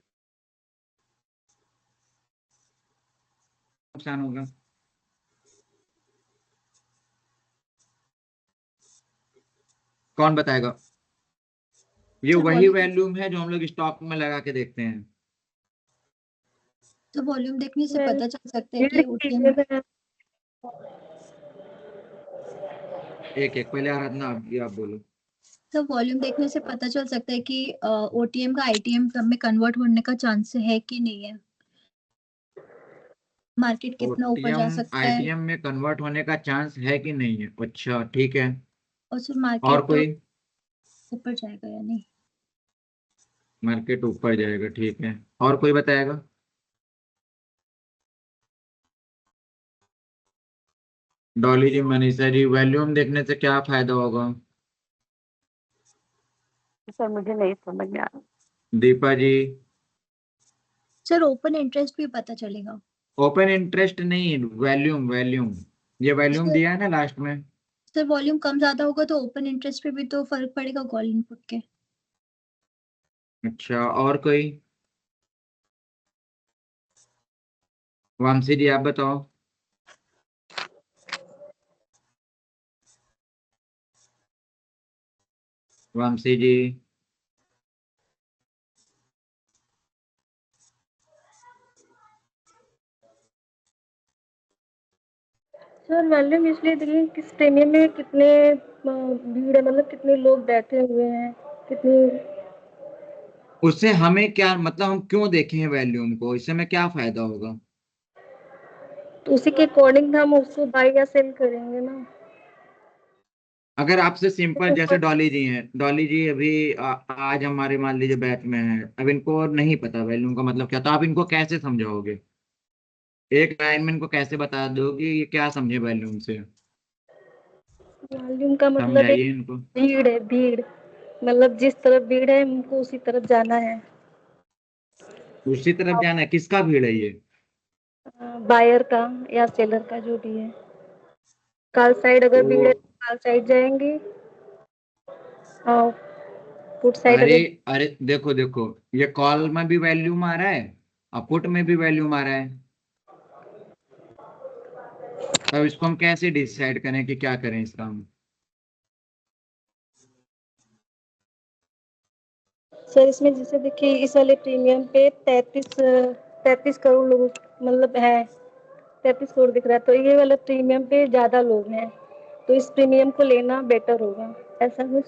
नुकसान होगा? कौन बताएगा? ये सर वही वॉल्यूम, वॉल्यूम है जो हम लोग स्टॉक में लगा के देखते हैं। तो वॉल्यूम देखने से Well, पता चल सकता है ये कि ओटीएम। एक एक पहले आराधना आप बोलो। तो वॉल्यूम देखने से पता चल सकता है कि ओटीएम का आईटीएम में कन्वर्ट होने का चांस है कि नहीं है, मार्केट कितना ऊपर ओटीएम जा सकता है आईटीएम में कन्वर्ट होने का चांस है कि नहीं है? अच्छा, ठीक है। और सिर्फ और मार्केट कोई? ऊपर जाएगा या नहीं। मार्केट ऊपर जाएगा, ठीक है। और कोई बताएगा? डॉली जी, मनीषा जी, वॉल्यूम देखने से क्या फायदा होगा? सर मुझे नहीं समझ में आ रहा। दीपा जी? सर ओपन इंटरेस्ट भी पता चलेगा। ओपन इंटरेस्ट नहीं, वॉल्यूम वॉल्यूम, ये वॉल्यूम सर दिया है ना लास्ट में। सर वॉल्यूम कम ज्यादा होगा तो ओपन इंटरेस्ट पे भी तो फर्क पड़ेगा कॉल इनपुट के। अच्छा, और कोई? वामसी जी आप बताओ। वामसी जी? सर वॉल्यूम इसलिए देखिए किस प्रीमियम में कितने भीड़ है, मतलब कितने लोग बैठे हुए हैं, कितनी। उससे हमें क्या मतलब, हम क्यों देखें वॉल्यूम को, इससे हमें क्या फायदा होगा? तो उसी के अकॉर्डिंग हम उसको बाय या सेल करेंगे ना। अगर आपसे सिंपल, जैसे डॉली जी हैं, डॉली जी अभी आज हमारे मान लीजिए बैच में है, अब इनको नहीं पता वॉल्यूम का मतलब क्या, तो आप इनको कैसे समझाओगे? एक लाइन में इनको कैसे बता दोगे ये क्या समझे वॉल्यूम से? वॉल्यूम का मतलब एक समझाइए इनको। भीड़ है, भीड़ मतलब जिस तरफ भीड़ है हमको उसी तरफ जाना है। उसी तरफ जाना है, किसका भीड़ है ये? बायर का या सेलर का, जो भी है। कॉल साइड अगर भीड़ है तो तो कॉल साइड जाएंगे, और पुट साइड अरे, अगर। अरे देखो देखो, ये कॉल में भी वॉल्यूम आ रहा है और पुट में भी वॉल्यूम आ रहा है, तब इसको हम कैसे डिसाइड करें कि क्या करें इसका हम? सर इसमें जैसे देखिए इस वाले प्रीमियम पे 33 करोड़ लोग मतलब है, 33 करोड़ दिख रहा है, तो ये वाला प्रीमियम पे ज्यादा लोग हैं, तो इस प्रीमियम को लेना बेटर होगा, ऐसा कुछ।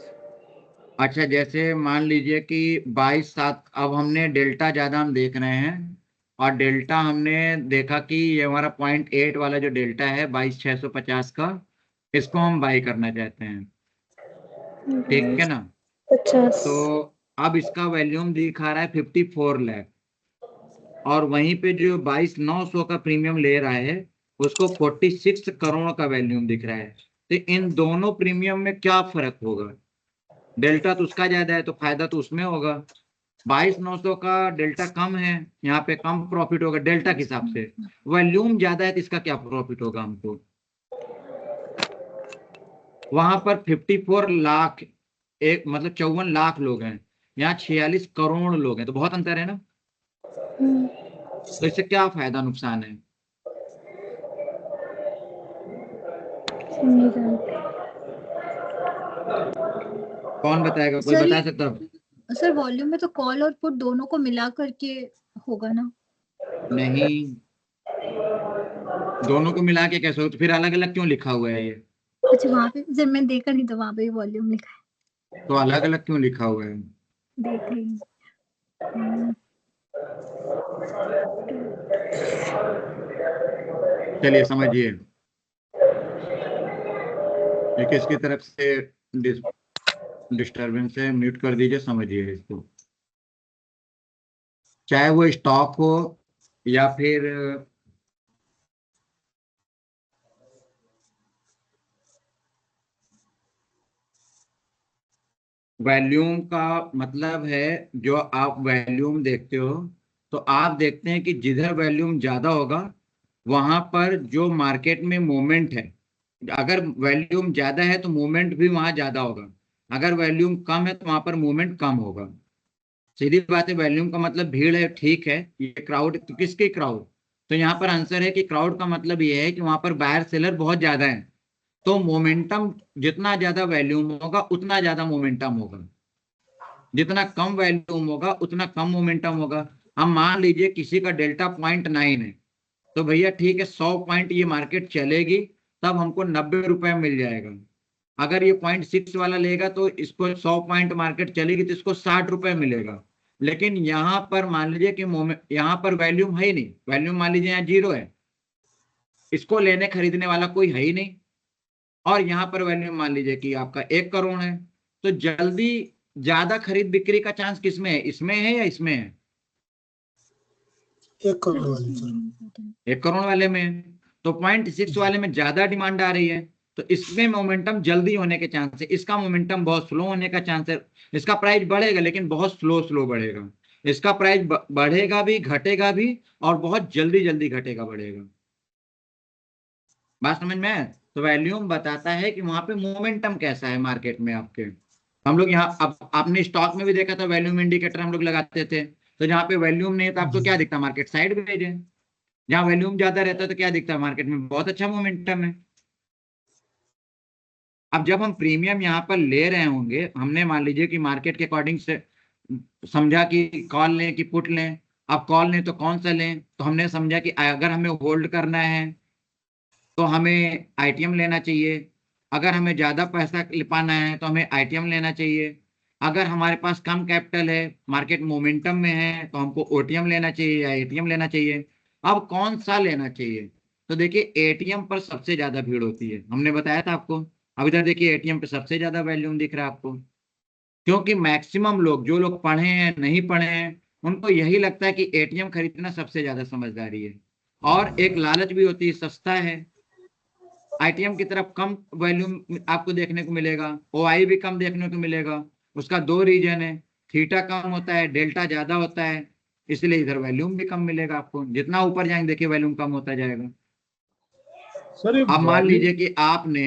अच्छा, जैसे मान लीजिए कि 22/7, अब हमने डेल्टा ज्यादा हम देख रहे हैं, और डेल्टा हमने देखा कि ये हमारा 0.8 वाला जो डेल्टा है 22,650 का, इसको हम बाई करना चाहते हैं, ठीक है ना? अच्छा। तो अब इसका वॉल्यूम दिखा रहा है 54 लाख, और वहीं पे जो 22,900 का प्रीमियम ले रहा है उसको 46 करोड़ का वॉल्यूम दिख रहा है। तो इन दोनों प्रीमियम में क्या फर्क होगा? डेल्टा तो उसका ज्यादा है तो फायदा तो उसमें होगा। 22,900 का डेल्टा कम है, यहाँ पे कम प्रॉफिट होगा डेल्टा के हिसाब से। वॉल्यूम ज्यादा है तो इसका क्या प्रॉफिट होगा हमको? वहां पर 54 लाख, एक मतलब 54 लाख लोग हैं, यहाँ 46 करोड़ लोग हैं, तो बहुत अंतर है ना। तो इससे क्या फायदा नुकसान है? नहीं जानते। कौन बताएगा, कोई सर बता ये सकता है? सर वॉल्यूम में तो कॉल और पुट दोनों को मिला करके होगा ना। नहीं, दोनों को मिला के कैसे हो, तो फिर अलग अलग क्यों लिखा हुआ है ये? अच्छा वहां पे जब मैं देखा नहीं तो वहां पे वॉल्यूम लिखा तो अलग अलग क्यों लिखा हुआ है? है, देख रही हूँ। हम्म, चलिए समझिए, ये किसकी तरफ से डिस्टरबेंस है, म्यूट कर दीजिए, समझिए इसको। चाहे वो स्टॉक हो या फिर वॉल्यूम का मतलब है, जो आप वॉल्यूम देखते हो तो आप देखते हैं कि जिधर वॉल्यूम ज्यादा होगा वहां पर जो मार्केट में मूवमेंट है, अगर वॉल्यूम ज्यादा है तो मूवमेंट भी वहां ज्यादा होगा, अगर वॉल्यूम कम है तो वहां पर मूवमेंट कम होगा। सीधी बात है, वॉल्यूम का मतलब भीड़ है, ठीक है, ये क्राउड तो किसकी क्राउड? तो यहाँ पर आंसर है कि क्राउड का मतलब ये है कि वहां पर बायर सेलर बहुत ज्यादा है, तो मोमेंटम, जितना ज्यादा वॉल्यूम होगा उतना ज्यादा मोमेंटम होगा, जितना कम वॉल्यूम होगा उतना कम मोमेंटम होगा। हम मान लीजिए किसी का डेल्टा 0.9 है, तो भैया ठीक है, 100 पॉइंट ये मार्केट चलेगी तब हमको 90 रुपए मिल जाएगा। अगर ये 0.6 वाला लेगा तो इसको 100 पॉइंट मार्केट चलेगी तो इसको 60 रुपए मिलेगा। लेकिन यहाँ पर मान लीजिए कि यहाँ पर वॉल्यूम है ही नहीं, वॉल्यूम मान लीजिए यहाँ 0 है, इसको लेने खरीदने वाला कोई है ही नहीं, और यहाँ पर वैल्यू मान लीजिए कि आपका 1 करोड़ है, तो जल्दी ज्यादा खरीद बिक्री का चांस किसमें है, इसमें है या इसमें है? 1 करोड़ वाले सर। 1 करोड़ वाले में है। तो 0.6 वाले में ज्यादा डिमांड आ रही है, तो इसमें मोमेंटम जल्दी होने के चांस है, इसका मोमेंटम बहुत स्लो होने का चांस है। इसका प्राइस बढ़ेगा लेकिन बहुत स्लो बढ़ेगा, इसका प्राइस बढ़ेगा भी घटेगा भी और बहुत जल्दी जल्दी घटेगा बढ़ेगा। बात समझ में है? तो वैल्यूम बताता है कि वहां पे मोमेंटम कैसा है मार्केट में आपके। हम लोग यहाँ अब आपने स्टॉक में भी देखा था वैल्यूम इंडिकेटर हम लोग लगाते थे, तो जहाँ पे वैल्यूम नहीं है तो आपको क्या दिखता, मार्केट साइड वेज है। जहाँ वैल्यूम ज्यादा रहता है तो क्या दिखता है, मार्केट में बहुत अच्छा मोमेंटम है। अब जब हम प्रीमियम यहाँ पर ले रहे होंगे, हमने मान लीजिए कि मार्केट के अकॉर्डिंग से समझा कि कॉल लें कि पुट लें। अब कॉल लें तो कौन सा लें, तो हमने समझा कि अगर हमें होल्ड करना है तो हमें आईटीएम लेना चाहिए, अगर हमें ज्यादा पैसा पाना है तो हमें आईटीएम लेना चाहिए, अगर हमारे पास कम कैपिटल है, मार्केट मोमेंटम में है, तो हमको ओटीएम लेना चाहिए या एटीएम लेना चाहिए। अब कौन सा लेना चाहिए, तो देखिए एटीएम पर सबसे ज्यादा भीड़ होती है, हमने बताया था आपको। अब इधर देखिए एटीएम पे सबसे ज्यादा वैल्यूम दिख रहा है आपको, क्योंकि मैक्सिमम लोग, जो लोग पढ़े हैं नहीं पढ़े हैं, उनको यही लगता है कि एटीएम खरीदना सबसे ज्यादा समझदारी है। और एक लालच भी होती है, सस्ता है। आईटीएम की तरफ कम वैल्यूम आपको देखने को मिलेगा, ओआई भी कम देखने को मिलेगा। उसका दो रीजन है, थीटा कम होता है, डेल्टा ज्यादा होता है, इसलिए इधर वैल्यूम भी कम मिलेगा आपको। जितना ऊपर जाएंगे देखिए वैल्यूम कम होता जाएगा। सर ये अब मान वॉल्यूम लीजिए कि आपने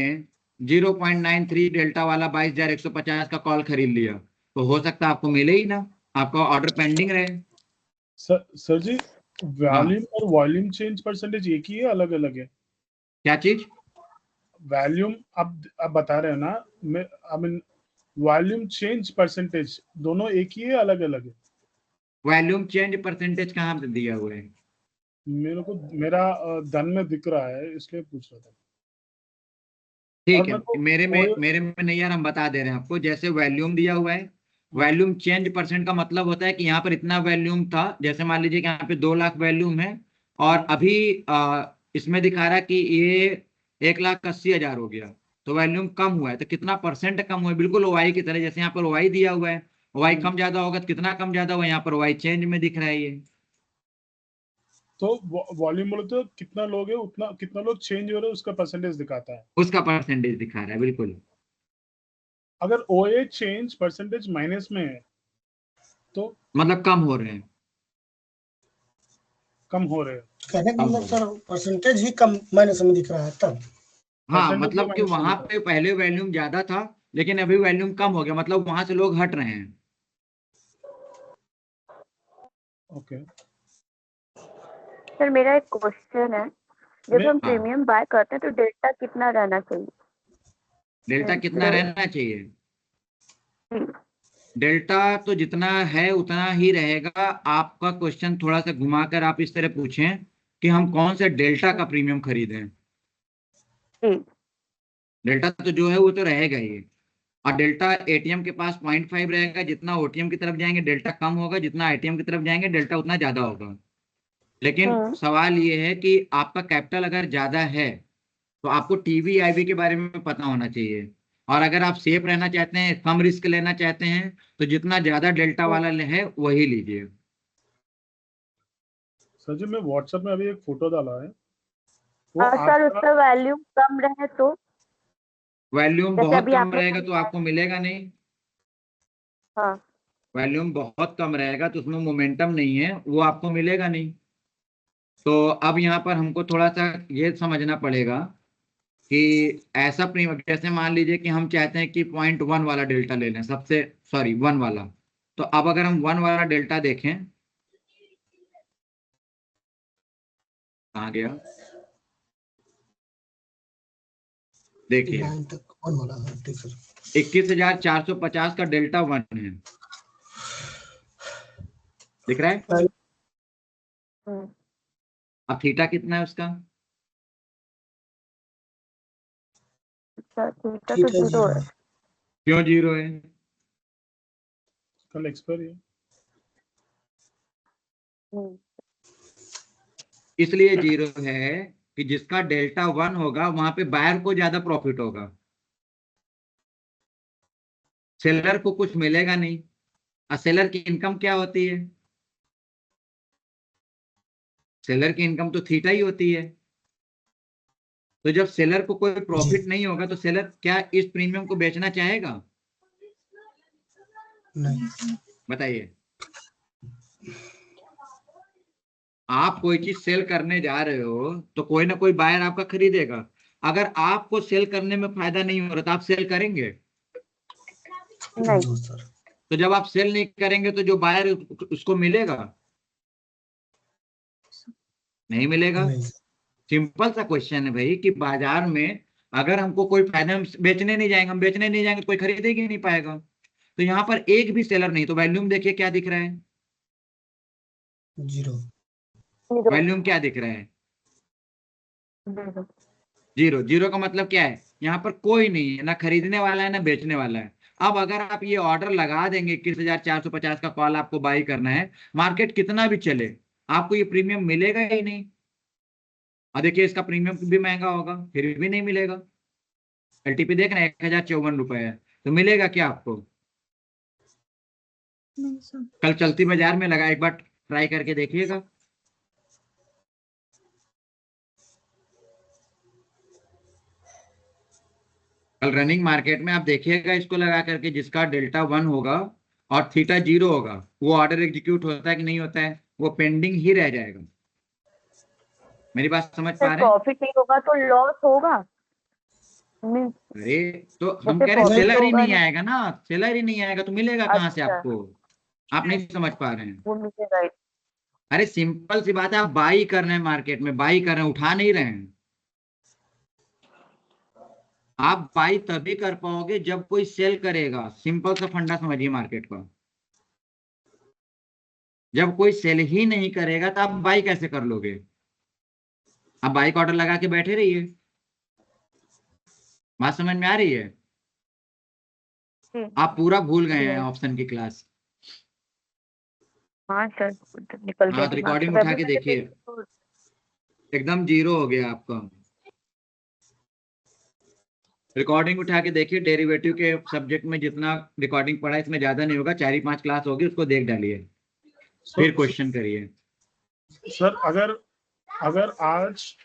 0.93 डेल्टा वाला 22,150 का कॉल खरीद लिया, तो हो सकता है आपको मिले ही ना, आपका ऑर्डर पेंडिंग रहे। सर जी वॉल्यूम और वॉल्यूम चेंज परसेंटेज एक ही है, अलग अलग है? क्या चीज? वॉल्यूम आप बता रहे हो ना, मैं I mean volume change percentage दोनों एक ही है, अलग अलग है? वॉल्यूम चेंज परसेंटेज कहाँ पे दिया हुआ है? मेरे को मेरा धन में दिख रहा है, इसलिए पूछ रहा था। और ठीक है, मेरे को मेरे में नहीं यार, हम बता दे रहे हैं आपको। जैसे वॉल्यूम दिया हुआ है, वॉल्यूम चेंज परसेंट का मतलब होता है कि यहाँ पर इतना वॉल्यूम था, जैसे मान लीजिए कि यहाँ पे 2 लाख वॉल्यूम है और अभी इसमें दिखा रहा है कि ये 1,80,000 हो गया, तो वॉल्यूम कम हुआ है। तो कितना परसेंट कम हुआ है, बिल्कुल ओवाई की तरह। जैसे यहाँ पर ओवाई दिया हुआ है, ओवाई कम ज्यादा होगा तो कितना कम ज्यादा हुआ, यहाँ पर ओवाई चेंज में दिख रहा है ये। तो वॉल्यूम बोले तो कितना लोग है उतना, कितना लोग चेंज हो रहे हैं उसका परसेंटेज दिखाता है। उसका परसेंटेज दिखा रहा है बिल्कुल। अगर ओए चेंज परसेंटेज माइनस में है तो मतलब कम हो रहे हैं, कम हो रहे हैं। कहने का कम मतलब हो सर परसेंटेज ही कम माइनस में दिख रहा है तब। हाँ, परसेंटेज मतलब कि माइनस में वहां दिख रहा पे पहले वॉल्यूम ज्यादा था लेकिन अभी वॉल्यूम कम हो गया, मतलब वहां से लोग हट रहे हैं। है। ओके सर मेरा एक क्वेश्चन है, जब मैं हम हाँ, प्रीमियम बाय करते हैं तो डेल्टा कितना रहना चाहिए? डेल्टा कितना रहना चाहिए? डेल्टा तो जितना है उतना ही रहेगा। आपका क्वेश्चन थोड़ा सा घुमाकर आप इस तरह पूछें कि हम कौन से डेल्टा का प्रीमियम खरीदें। जी डेल्टा तो जो है वो तो रहेगा ही, और डेल्टा एटीएम के पास 0.5 रहेगा। जितना ओटीएम की तरफ जाएंगे डेल्टा कम होगा, जितना आईटीएम की तरफ जाएंगे डेल्टा उतना ज्यादा होगा। लेकिन सवाल ये है कि आपका कैपिटल अगर ज्यादा है तो आपको टीवी आईवी के बारे में पता होना चाहिए। और अगर आप सेफ रहना चाहते हैं, कम रिस्क लेना चाहते हैं, तो जितना ज्यादा डेल्टा वाला है वही लीजिए। सर जी मैं व्हाट्सएप में अभी एक फोटो डाला है, वो और सर आपका उसका वैल्यू कम रहे तो? वॉल्यूम जैसे बहुत अभी कम आपने रहेगा तो आपको मिलेगा नहीं। हाँ वॉल्यूम बहुत कम रहेगा तो उसमें मोमेंटम नहीं है, वो आपको मिलेगा नहीं। तो अब यहाँ पर हमको थोड़ा सा ये समझना पड़ेगा कि ऐसा प्रीमियम, जैसे मान लीजिए कि हम चाहते हैं कि 0.1 वाला डेल्टा ले लें, सबसे सॉरी 1 वाला। तो अब अगर हम 1 वाला डेल्टा देखें, कहाँ गया, देखिए 9 तक वन वाला है, ठीक सर। 21,450 का डेल्टा 1 है, दिख रहा है। अब थीटा कितना है उसका? अच्छा ठीक है, तो ठीक है जीरो है। क्यों जीरो है? कल एक्सपायरी है। इसलिए जीरो है कि जिसका डेल्टा 1 होगा वहां पे बायर को ज्यादा प्रॉफिट होगा, सेलर को कुछ मिलेगा नहीं। और सेलर की इनकम क्या होती है? सेलर की इनकम तो थीटा ही होती है। तो जब सेलर को कोई प्रॉफिट नहीं होगा तो सेलर क्या इस प्रीमियम को बेचना चाहेगा? नहीं। बताइए। आप कोई चीज सेल करने जा रहे हो तो कोई ना कोई बायर आपका खरीदेगा। अगर आपको सेल करने में फायदा नहीं हो रहा तो आप सेल करेंगे? नहीं। No sir. तो जब आप सेल नहीं करेंगे तो जो बायर उसको मिलेगा? नहीं मिलेगा। नहीं। सिंपल सा क्वेश्चन है भाई कि बाजार में अगर हमको कोई फायदा, हम बेचने नहीं जाएंगे, हम बेचने नहीं जाएंगे तो कोई खरीदेगी नहीं पाएगा। तो यहाँ पर एक भी सेलर नहीं, तो वॉल्यूम देखिए क्या दिख रहा है? जीरो। वॉल्यूम क्या दिख रहा है? जीरो। जीरो। जीरो का मतलब क्या है? यहाँ पर कोई नहीं है, ना खरीदने वाला है ना बेचने वाला है। अब अगर आप ये ऑर्डर लगा देंगे 21,450 का कॉल आपको बाई करना है, मार्केट कितना भी चले आपको ये प्रीमियम मिलेगा ही नहीं। और देखिए इसका प्रीमियम भी महंगा होगा फिर भी नहीं मिलेगा। एलटीपी देख रहे हैं 1,054 है, तो मिलेगा क्या आपको? नहीं सर। कल चलती बाजार में लगा, एक बार ट्राई करके देखिएगा। कल रनिंग मार्केट में आप देखिएगा इसको लगा करके, जिसका डेल्टा 1 होगा और थीटा 0 होगा, वो ऑर्डर एग्जीक्यूट होता है कि नहीं होता है? वो पेंडिंग ही रह जाएगा। मेरी बात समझ पा रहे हैं? प्रॉफिट नहीं होगा तो लॉस होगा। मीन्स अरे तो हम जैसे कह रहे profit सेलर ही होगा नहीं आएगा ना, सेलर ही नहीं आएगा तो मिलेगा कहाँ से अच्छा। आपको? आप नहीं समझ पा रहे हैं। वो मिलेगा ही। अरे सिंपल सी बात है, आप बाई कर रहे हैं, मार्केट में बाई कर रहे हैं, उठा नहीं रहे हैं। आप बाई तभी कर पाओगे जब कोई सेल करेगा। सिंपल सा फंडा समझिए मार्केट का। जब कोई सेल ही नहीं करेगा तो आप बाई कैसे कर लोगे? आप बाई का ऑर्डर लगा के बैठे रहिए। बात समझ में आ रही है? आप पूरा भूल गए हैं ऑप्शन की क्लास। हाँ सर, निकल गया हाँ तो दिमाग से। रिकॉर्डिंग वैसे उठा के मैंने देखिए, देखी तो एकदम जीरो हो गया आपका। रिकॉर्डिंग उठा के देखिए, डेरिवेटिव के सब्जेक्ट में जितना रिकॉर्डिंग पढ़ा इसमें ज्यादा नहीं होगा, 4 ही 5 क्लास होगी, उसको देख डालिए फिर क्वेश्चन करिए। सर अगर अगर आज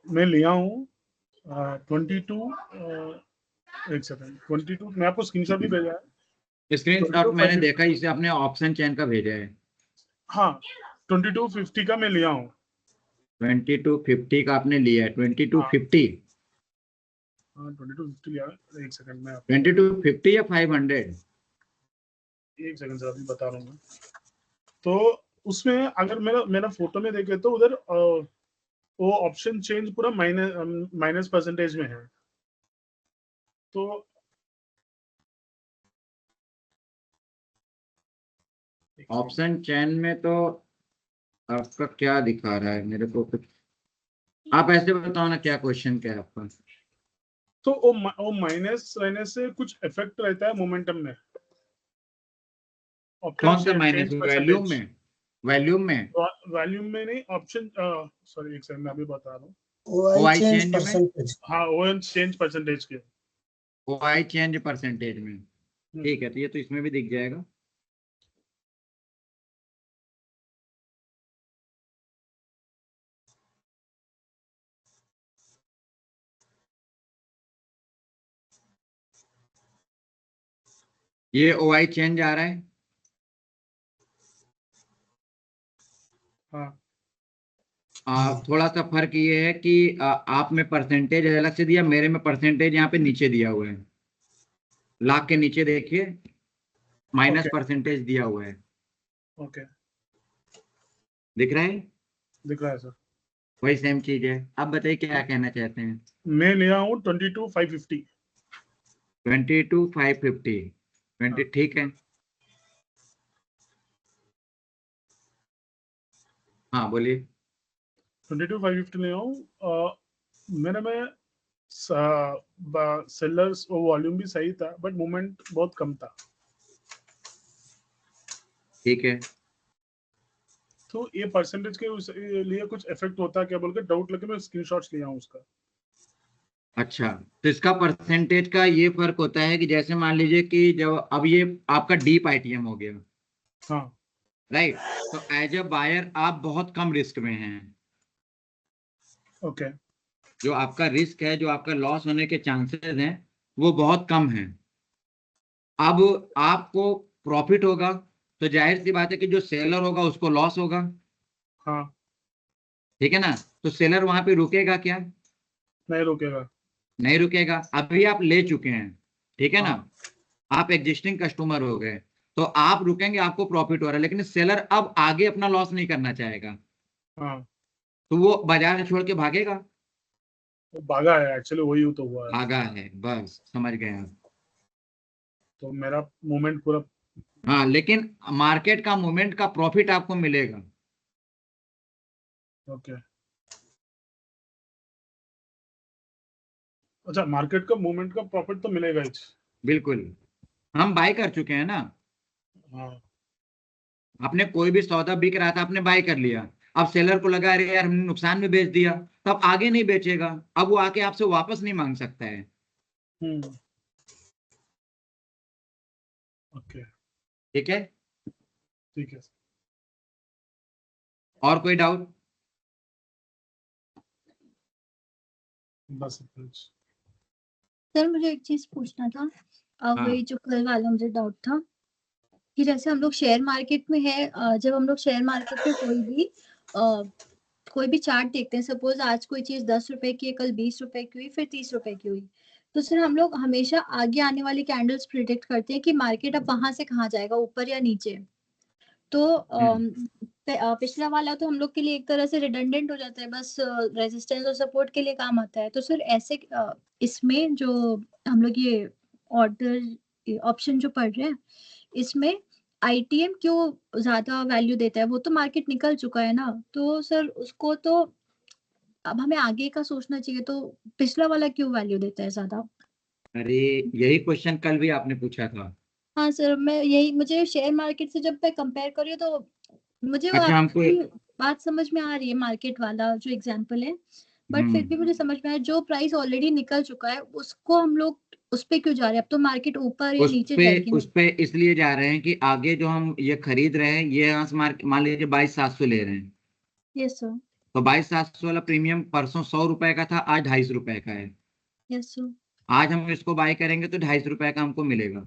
मैं लिया हूँ 22 एक सेकंड 22, मैं आपको स्क्रीनशॉट भी भेजा है। स्क्रीनशॉट मैंने देखा, इसे आपने ऑप्शन चेन का भेजा है। हाँ 2250 का मैं लिया हूँ। 2250 का आपने लिया है? 2250? हाँ 2250 लिया है। एक सेकंड में 2250 या 500? एक सेकंड सर अभी बता रहा हूँ मैं। तो उसमें अगर मेरा मेरा फोटो में देखे तो उधर वो ऑप्शन चेंज पूरा माइनस परसेंटेज में है। तो ऑप्शन चेन में तो आपका क्या दिखा रहा है मेरे को कुछ? आप ऐसे बताओ ना, क्या क्वेश्चन क्या है आपका? तो वो माइनस रहने से कुछ इफेक्ट रहता है मोमेंटम में। कौन सा माइनस? वॉल्यूम में? वॉल्यूम में? वॉल्यूम में नहीं, ऑप्शन सॉरी एक सेकंड मैं अभी बता रहा हूँ। OI चेंज चेंज में? परसेंटेज। हाँ वो चेंज परसेंटेज के OI चेंज परसेंटेज में। ठीक है, तो ये तो इसमें भी दिख जाएगा। ये OI चेंज आ रहा है। हाँ थोड़ा सा फर्क ये है कि आप में परसेंटेज अलग से दिया, मेरे में परसेंटेज यहाँ पे नीचे दिया हुआ है। लाख के नीचे देखिए माइनस Okay. परसेंटेज दिया हुआ है। ओके दिख रहा है? दिख रहा है सर। वही सेम चीज है। आप बताइए क्या कहना चाहते हैं? मैं लिया हूँ 22,550। 22,550। 20 ठीक है। हाँ बोलिए। 22,550 लिया हूँ। मैंने मैं सेलर्स वॉल्यूम भी सही था बट मूवमेंट बहुत कम था। ठीक है, तो ये परसेंटेज के लिए कुछ इफेक्ट होता है क्या बोल के डाउट लगे, मैं स्क्रीनशॉट्स लिया हूँ उसका। अच्छा। तो इसका परसेंटेज का ये फर्क होता है कि जैसे मान लीजिए कि जब अब ये आपका डीप आईटीएम हो गया, हाँ राइट, तो एज अ बायर आप बहुत कम रिस्क में हैं। ओके जो आपका रिस्क है, जो आपका लॉस होने के चांसेस हैं, वो बहुत कम है। अब आपको प्रॉफिट होगा तो जाहिर सी बात है कि जो सेलर होगा उसको लॉस होगा, हाँ, ठीक है ना। तो सेलर वहां पे रुकेगा क्या? नहीं रुकेगा। नहीं रुकेगा। अभी आप ले चुके हैं, ठीक है ना, हाँ, आप एग्जिस्टिंग कस्टमर हो गए, तो आप रुकेंगे, आपको प्रॉफिट हो रहा है, लेकिन सेलर अब आगे अपना लॉस नहीं करना चाहेगा, हाँ, तो वो बाजार छोड़ के भागेगा। वो भागा है एक्चुअली, वही तो हुआ है। भागा है, बस समझ गए आप। तो मेरा मूवमेंट पूरा। हाँ, लेकिन मार्केट का मूवमेंट का प्रॉफिट आपको मिलेगा। ओके, अच्छा, मार्केट का मूवमेंट का प्रॉफिट तो मिलेगा ही। बिल्कुल, हम बाय कर चुके हैं ना। हाँ, आपने कोई भी सौदा बिक रहा था, आपने बाय कर लिया, अब सेलर को लगा अरे यार हमने नुकसान में बेच दिया, तब आगे नहीं बेचेगा, अब वो आके आपसे वापस नहीं मांग सकता है। हम्म, ओके, ठीक है, ठीक है। और कोई डाउट? बस इतना ही। सर मुझे एक चीज पूछना था। अब हाँ। वही जो कल वाला मुझे डाउट था कि जैसे हम लोग शेयर मार्केट में है, जब हम लोग शेयर मार्केट में कोई भी चार्ट देखते हैं, सपोज आज कोई चीज 10 रुपए की है, कल 20 रुपए की हुई, फिर 30 रुपए की हुई, तो सर हम लोग हमेशा आगे आने वाली कैंडल्स प्रिडिक्ट करते हैं कि मार्केट अब वहां से कहाँ जाएगा, ऊपर या नीचे। तो पिछला वाला तो हम लोग के लिए एक तरह से रिडंडेंट हो जाता है, बस रेजिस्टेंस और सपोर्ट के लिए काम आता है। तो सर ऐसे इसमें जो हम लोग ये ऑर्डर ऑप्शन जो पढ़ रहे हैं, इसमें आईटीएम क्यों ज्यादा वैल्यू देता है? वो तो मार्केट निकल चुका है ना, तो सर उसको तो अब हमें आगे का सोचना चाहिए, तो पिछला वाला क्यों वैल्यू देता है ज्यादा? अरे यही क्वेश्चन कल भी आपने पूछा था। हाँ सर, मैं यही, मुझे शेयर मार्केट से जब मैं कंपेयर कर रही हूँ तो मुझे वो अच्छा, हमको आपकी बात समझ में आ रही है, मार्केट वाला जो एग्जांपल है, बट फिर भी मुझे समझ में आया जो प्राइस ऑलरेडी निकल चुका है उसको हम लोग उस पे क्यों जा रहे हैं? अब तो मार्केट ऊपर या नीचे जाएगी ना। उस पे इसलिए जा रहे हैं कि आगे जो हम ये खरीद रहे हैं, ये यहाँ से मान लीजिए 22,700 ले रहे हैं, यस सर। तो 22,700 वाला प्रीमियम परसों 100 रुपए का था, आज 250 का है। Yes sir. आज हम इसको बाय करेंगे तो 250 का हमको मिलेगा,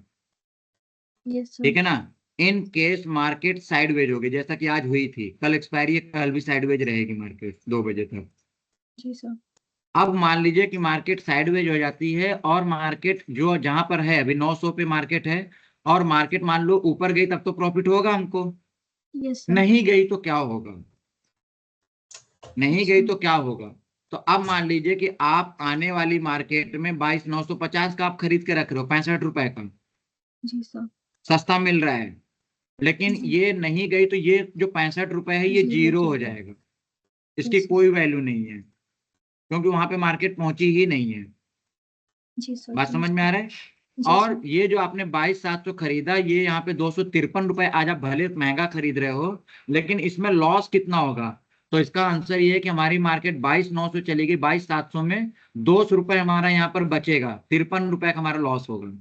यस सर। ठीक है ना। इन केस मार्केट साइडवेज होगी, जैसा कि आज हुई थी, कल एक्सपायरी है, कल भी साइडवेज रहेगी मार्केट 2 बजे तक। जी सर। अब मान लीजिए कि मार्केट साइडवेज हो जाती है और मार्केट जो जहां पर है अभी 900 पे मार्केट है, और मार्केट मान लो ऊपर गई, तब तो प्रॉफिट होगा हमको। Yes sir. नहीं गई तो क्या होगा? नहीं गई तो क्या होगा? तो अब मान लीजिए कि आप आने वाली मार्केट में 22,950 का आप खरीद के रख रहे हो, 65 रुपए का जी सर। सस्ता मिल रहा है, लेकिन जी ये नहीं गई तो ये जो 65 रुपए है ये जी हो जीरो हो जाएगा। जाएगा, इसकी यस सर। कोई वैल्यू नहीं है, क्योंकि वहां पे मार्केट पहुंची ही नहीं है। जी सर। बात समझ में आ रहा है? जी और सर। ये जो आपने 22,700 खरीदा, ये यहाँ पे 253 रुपए, आज आप भले महंगा खरीद रहे हो, लेकिन इसमें लॉस कितना होगा? तो इसका आंसर ये है कि हमारी मार्केट 22,900 चली गई, 22,700 में 200 रुपए हमारा यहाँ पर बचेगा, 53 रुपए का हमारा लॉस होगा।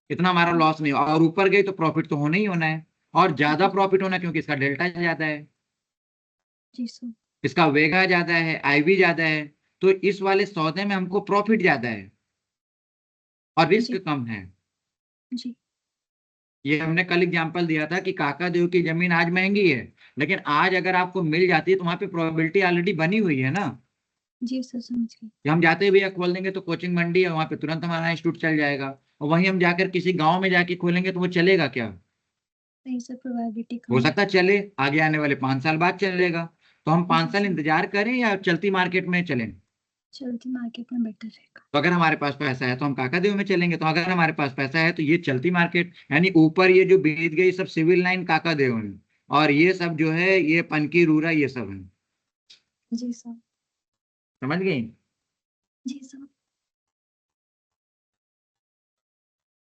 इतना हमारा लॉस नहीं होगा, और ऊपर गई तो प्रॉफिट तो होना ही होना है, और ज्यादा प्रॉफिट होना है, क्योंकि इसका डेल्टा ज्यादा है, जी सर। इसका वेगा ज्यादा है, आईवी ज्यादा है, तो इस वाले सौदे में हमको प्रॉफिट ज्यादा है और रिस्क जी। कम है। जी। ये हमने कल एग्जांपल दिया था कि काका देव की जमीन आज महंगी है, लेकिन आज अगर आपको मिल जाती है तो वहां पे प्रोबेबिलिटी ऑलरेडी बनी हुई है ना, जी सर, समझ गई। कि हम जाते भैया खोल देंगे तो कोचिंग मंडी है वहां पे, तुरंत हमारा इंस्टीट्यूट चल जाएगा, और वहीं हम जाकर किसी गांव में जाके खोलेंगे तो वो चलेगा क्या? नहीं सर, प्रोबेबिलिटी हो कम है। सकता है चले आगे आने वाले 5 साल बाद चलेगा, तो हम 5 साल जी सर, इंतजार करें या चलती मार्केट में चलें? चलती मार्केट में बेटर रहेगा। तो अगर हमारे पास पैसा है तो हम काका देव में चलेंगे, तो अगर हमारे पास पैसा है तो ये चलती मार्केट, यानी ऊपर ये जो बीत गई सब सिविल लाइन काका देव में, और ये सब जो है ये पनकी रूरा ये सब है। जी सर। समझ गई? जी सर।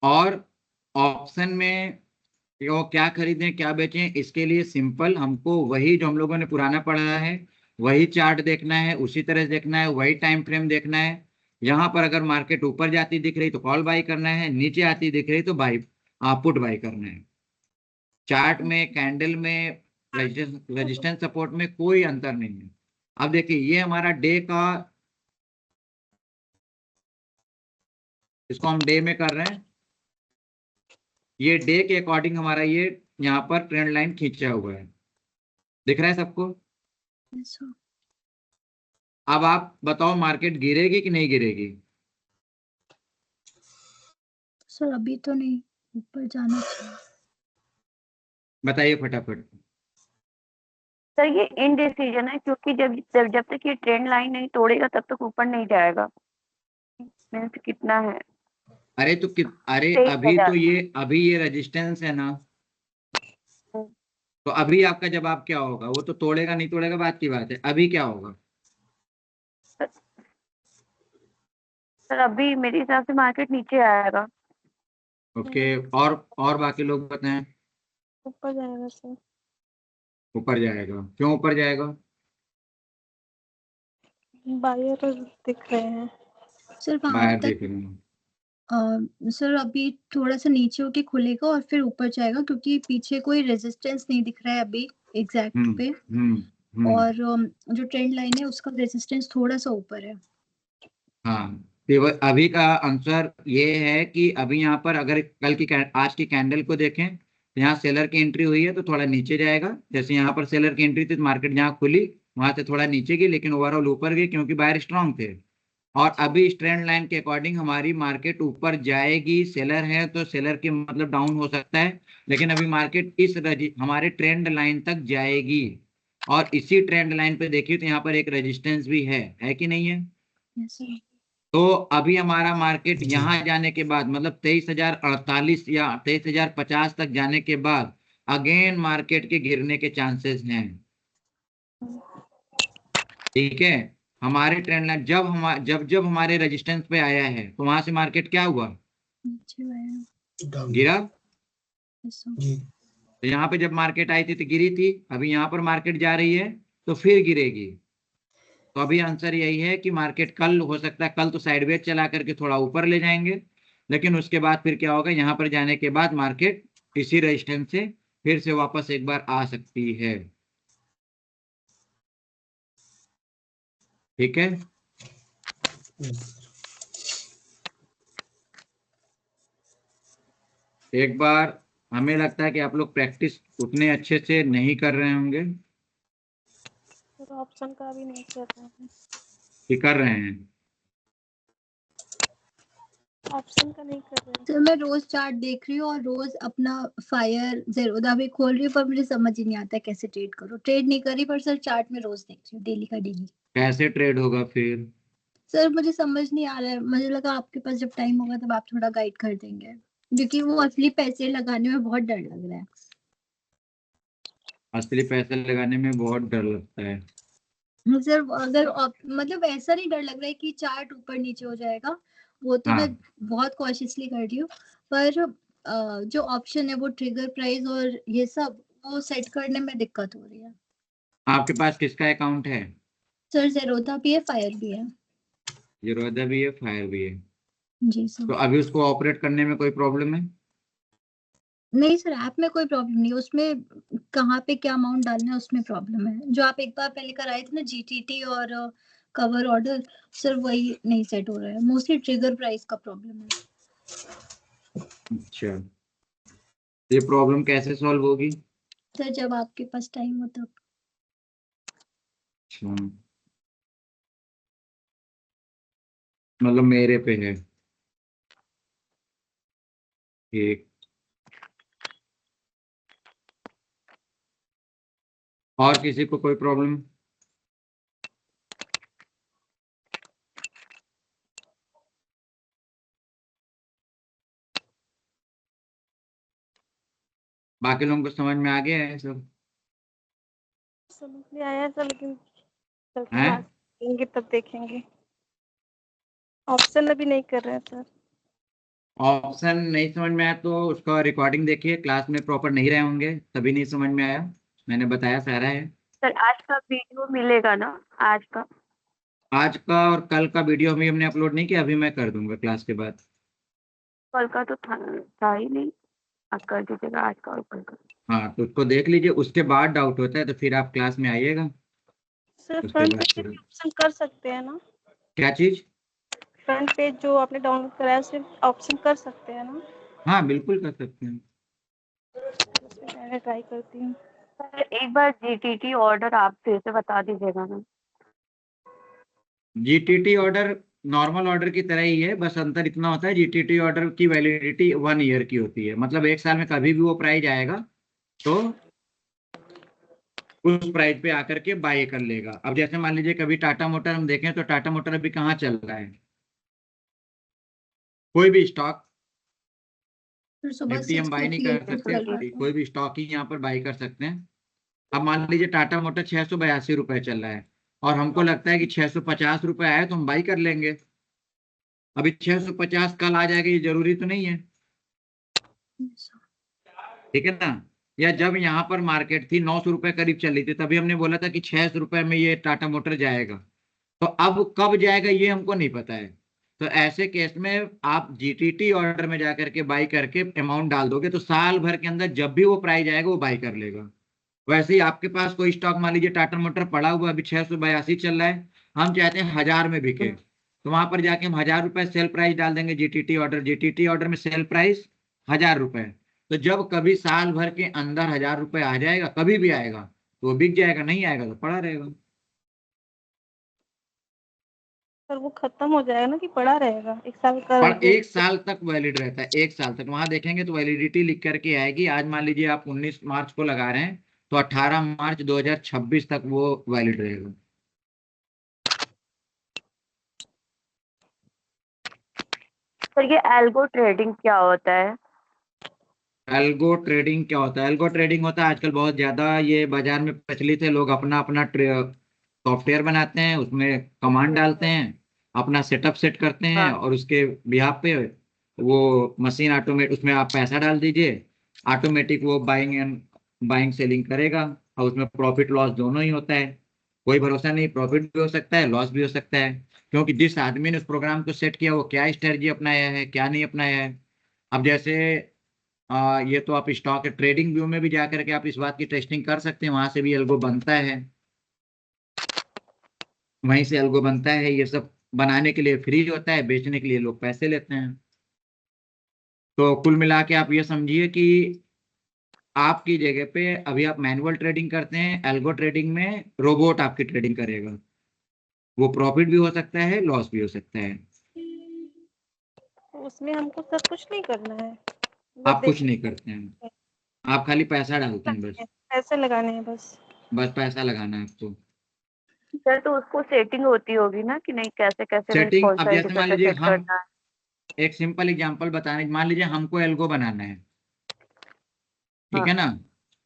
और ऑप्शन में वो क्या खरीदें क्या बेचें, इसके लिए सिंपल हमको वही जो हम लोगों ने पुराना पढ़ा है, वही चार्ट देखना है, उसी तरह से देखना है, वही टाइम फ्रेम देखना है। यहाँ पर अगर मार्केट ऊपर जाती दिख रही तो कॉल बाई करना है, नीचे आती दिख रही तो बाई पुट बाई करना है। चार्ट में, कैंडल में, रेजिस्टेंस सपोर्ट में कोई अंतर नहीं है। अब देखिए ये हमारा डे का इसको हम डे में कर रहे हैं। ये डे के अकॉर्डिंग हमारा ये यहाँ पर ट्रेंड लाइन खींचा हुआ है, दिख रहा है सबको? Yes, sir. अब आप बताओ मार्केट गिरेगी कि नहीं गिरेगी? सर अभी तो नहीं, ऊपर जाना चाहिए। बताइए फटाफट। सर ये इनडिसीजन है, क्योंकि जब तक ये ट्रेंड लाइन नहीं तोड़ेगा तब तक ऊपर नहीं जाएगा। मीन्स कितना है? अरे तो अरे 23,000। अभी ये रेजिस्टेंस है ना, तो अभी आपका जवाब क्या होगा? वो तो तोड़ेगा नहीं तोड़ेगा बात की बात है, अभी क्या होगा? सर अभी मेरे हिसाब से मार्केट नीचे आएगा। ओके, और बाकी लोग बताएं। ऊपर जाएगा सर। ऊपर जाएगा। क्यों ऊपर जाएगा? बायर दिख रहे हैं। सर वहां बाहर तक देख रहे हैं। सर अभी थोड़ा सा नीचे होके खुलेगा और फिर ऊपर जाएगा, क्योंकि पीछे कोई रेजिस्टेंस नहीं दिख रहा है अभी एग्जैक्ट पे। और जो ट्रेंड लाइन है उसका रेजिस्टेंस थोड़ा सा ऊपर है। हाँ, तो अभी का आंसर ये है कि अभी यहाँ पर अगर आज की कैंडल को देखें तो यहाँ सेलर की एंट्री हुई है तो थोड़ा नीचे जाएगा। जैसे यहाँ पर सेलर की एंट्री थी तो मार्केट जहाँ खुली वहां से थोड़ा नीचे गई, लेकिन ओवरऑल ऊपर गई क्योंकि बायर स्ट्रांग थे। और अभी इस ट्रेंड लाइन के अकॉर्डिंग हमारी मार्केट ऊपर जाएगी। सेलर है तो सेलर की मतलब डाउन हो सकता है, लेकिन अभी मार्केट हमारे ट्रेंड लाइन तक जाएगी। और इसी ट्रेंड लाइन पे देखिए तो यहाँ पर एक रेजिस्टेंस भी है कि नहीं है? Yes, sir. तो अभी हमारा मार्केट यहाँ जाने के बाद मतलब 23,048 या 23,050 तक जाने के बाद अगेन मार्केट के गिरने के चांसेस हैं। ठीक है, हमारे ट्रेंड लाइन जब हमारे रेजिस्टेंस पे आया है तो वहां से मार्केट क्या हुआ? नीचे आया। गिरा। Yes, sir. जी तो यहाँ पे जब मार्केट आई थी तो गिरी थी, अभी यहाँ पर मार्केट जा रही है तो फिर गिरेगी। तो अभी आंसर यही है कि मार्केट कल हो सकता है, कल तो साइडवेज चला करके थोड़ा ऊपर ले जाएंगे, लेकिन उसके बाद फिर क्या होगा, यहाँ पर जाने के बाद मार्केट इसी रेजिस्टेंस से फिर से वापस एक बार आ सकती है। ठीक है, एक बार हमें लगता है कि आप लोग प्रैक्टिस उतने अच्छे से नहीं कर रहे होंगे सर ऑप्शन का भी नहीं कर रहे हैं। कि कर रहे हैं? ऑप्शन का नहीं कर रहे हैं। सर मैं रोज चार्ट देख रही हूँ और रोज अपना फायर ज़ेरोधा भी खोल रही हूँ, पर मुझे समझ ही नहीं आता है कैसे ट्रेड करूँ। ट्रेड नहीं कर रही पर सर चार्ट में रोज देख रही हूँ, डेली का डेली। कैसे ट्रेड होगा फिर? सर मुझे समझ नहीं आ रहा है, मुझे लगा आपके पास जब टाइम होगा तब आप थोड़ा गाइड कर देंगे, क्योंकि वो असली पैसे लगाने में बहुत डर लग रहा है। असली पैसे लगाने में बहुत डर लगता है। सर अगर मतलब ऐसा नहीं डर लग रहा है कि चार्ट ऊपर नीचे हो जाएगा, वो तो मैं बहुत कॉशियसली कर रही हूँ, पर जो ऑप्शन है वो ट्रिगर प्राइस और ये सब वो सेट करने में दिक्कत हो रही है। आपके पास किसका अकाउंट है? सर ज़ेरोधा भी है, फायर भी है। ज़ेरोधा भी है, फायर भी है। जी सर। तो अभी उसको ऑपरेट करने में कोई प्रॉब्लम है? नहीं सर, ऐप में कोई प्रॉब्लम नहीं है, उसमें कहाँ पे क्या अमाउंट डालना है उसमें प्रॉब्लम है। जो आप एक बार पहले कराए थे ना जीटीटी और कवर ऑर्डर, सर वही नहीं सेट हो रहा है, मोस्टली ट्रिगर प्राइस का प्रॉब्लम है। अच्छा, ये प्रॉब्लम कैसे सॉल्व होगी? सर जब आपके पास टाइम हो तब। अच्छा, मतलब मेरे पे है। ठीक, और किसी को कोई प्रॉब्लम? बाकी लोगों को समझ में आ गया है सब? समझ नहीं आया सर, लेकिन कल हैं? क्लास देंगे तब देखेंगे। ऑप्शन अभी नहीं कर रहे हैं सर। ऑप्शन नहीं समझ में आया तो उसका रिकॉर्डिंग देखिए, क्लास में प्रॉपर नहीं रहे होंगे तभी नहीं समझ में आया। मैंने बताया सारा है। सर आज का वीडियो मिलेगा ना? आज का आज का और कल का वीडियो अभी हमने अपलोड नहीं किया, अभी मैं कर दूंगा क्लास के बाद। कल का तो था ही नहीं, आज कर दीजिएगा आज का और कल का। हाँ, तो उसको देख लीजिए, उसके बाद डाउट होता है तो फिर आप क्लास में आइएगा। सर उसके फ्रंट बाद पेज फिर ऑप्शन कर सकते हैं ना? क्या चीज? फ्रंट पेज जो आपने डाउनलोड कराया सिर्फ ऑप्शन कर सकते हैं ना? हाँ बिल्कुल कर सकते हैं। मैं ट्राई करती हूँ। सर एक बार जीटीटी ऑर्डर आप फिर से बता दीजिएगा ना। जीटीटी ऑर्डर नॉर्मल ऑर्डर की तरह ही है, बस अंतर इतना होता है जीटीटी ऑर्डर की वैलिडिटी 1 ईयर की होती है, मतलब 1 साल में कभी भी वो प्राइस आएगा तो उस प्राइस पे आकर के बाय कर लेगा। अब जैसे मान लीजिए कभी टाटा मोटर हम देखें तो टाटा मोटर अभी कहाँ चल रहा है, कोई भी स्टॉक फिर सुबह निफ्टी हम बाय नहीं कर सकते, चल रहा था। कोई भी स्टॉक ही यहाँ पर बाय कर सकते हैं। अब मान लीजिए टाटा मोटर 682 रुपए चल रहा है और हमको लगता है कि 650 रुपए आया तो हम बाई कर लेंगे। अभी 650 कल आ जाएगा ये जरूरी तो नहीं है, ठीक है ना। या जब यहाँ पर मार्केट थी 900 रुपए करीब चल रही थी तभी हमने बोला था कि 600 रुपए में ये टाटा मोटर जाएगा, तो अब कब जाएगा ये हमको नहीं पता है। तो ऐसे केस में आप जीटीटी ऑर्डर में जाकर के बाई करके अमाउंट डाल दोगे तो साल भर के अंदर जब भी वो प्राइस आएगा वो बाई कर लेगा। वैसे ही आपके पास कोई स्टॉक मान लीजिए टाटा मोटर पड़ा हुआ अभी 682 चल रहा है, हम चाहते हैं 1000 में बिके, तो वहां पर जाके हम 1000 रुपए सेल प्राइस डाल देंगे जीटीटी ऑर्डर में सेल प्राइस 1000 रुपए। तो जब कभी साल भर के अंदर 1000 रुपए आ जाएगा, कभी भी आएगा तो वो बिक जाएगा, नहीं आएगा तो पड़ा रहेगा। सर वो खत्म हो जाएगा ना कि पड़ा रहेगा 1 साल का? पर 1 साल तक वैलिड रहता है, 1 साल तक। वहां देखेंगे तो वैलिडिटी लिख करके आएगी। आज मान लीजिए आप 19 मार्च को लगा रहे हैं तो 18 मार्च 2026 तक वो वैलिड रहेगा। सर ये एल्गो ट्रेडिंग क्या होता है? एल्गो ट्रेडिंग क्या होता है? एल्गो ट्रेडिंग होता है आजकल बहुत ज्यादा ये बाजार में प्रचलित है। लोग अपना अपना सॉफ्टवेयर बनाते हैं, उसमें कमांड डालते हैं, अपना सेटअप सेट करते हैं हाँ। और उसके बिहाफ पे वो मशीन ऑटोमेट, उसमें आप पैसा डाल दीजिए, ऑटोमेटिक वो बाइंग सेलिंग करेगा और उसमें प्रॉफिट लॉस दोनों ही होता है। कोई भरोसा नहीं, प्रॉफिट भी हो सकता है लॉस भी हो सकता है, क्योंकि जिस आदमी ने उस प्रोग्राम को सेट किया वो क्या स्ट्रेटजी अपनाया है क्या नहीं अपनाया है। अब जैसे ये तो आप स्टॉक ट्रेडिंग व्यू में भी जा करके आप इस बात की टेस्टिंग कर सकते हैं, वहां से भी एल्गो बनता है, वहीं से एल्गो बनता है। ये सब बनाने के लिए फ्री होता है, बेचने के लिए लोग पैसे लेते हैं। तो कुल मिला के आप ये समझिए कि आपकी जगह पे अभी आप मैनुअल ट्रेडिंग करते हैं, एल्गो ट्रेडिंग में रोबोट आपकी ट्रेडिंग करेगा। वो प्रॉफिट भी हो सकता है लॉस भी हो सकता है। उसमें हमको सर कुछ नहीं करना है, आप कुछ नहीं करते हैं, आप खाली पैसा डालते हैं, बस पैसे लगाने हैं बस पैसा लगाना है आपको। सर तो उसको सेटिंग होती होगी ना कि नहीं, कैसे कैसे सेटिंग अब रिस्पॉन्सिबिलिटी जैसे मान कैसे लीजिए सेट हम करना है? एक सिंपल एग्जांपल बताने, मान लीजिए हमको एल्गो बनाना है, ठीक हाँ। है ना।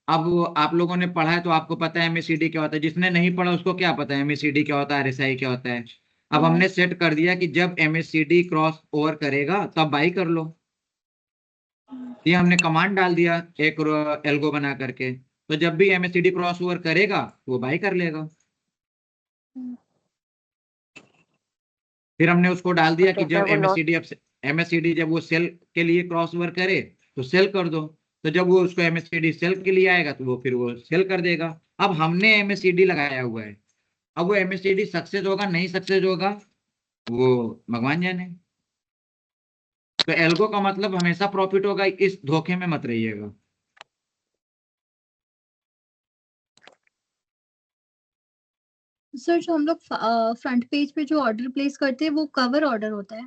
अब आप लोगों ने पढ़ा है तो आपको पता है एमएससीडी क्या होता है, जिसने नहीं पढ़ा उसको क्या पता है एमएससीडी क्या होता है, आरएसआई क्या होता है। अब हमने सेट कर दिया कि जब एमएससीडी क्रॉस ओवर करेगा तब बाई कर लो, ये हमने कमांड डाल दिया एक एल्गो बना करके, तो जब भी एमएससीडी क्रॉस ओवर करेगा वो बाई कर लेगा। फिर हमने उसको डाल दिया कि ठीक है, जब वो लॉस। एमएससीडी जब वो सेल के लिए क्रॉस ओवर करे तो सेल कर दो, तो जब वो उसको एमएससीडी सेल के लिए आएगा तो वो फिर वो सेल कर देगा। अब हमने एमएससीडी लगाया हुआ है, अब वो एमएससीडी सक्सेस होगा नहीं सक्सेस होगा वो भगवान जाने। तो एल्गो का मतलब हमेशा प्रॉफिट होगा, इस धोखे में मत रहिएगा। सर जो हम लोग फ्रंट पेज पे जो ऑर्डर प्लेस करते हैं वो कवर ऑर्डर होता है?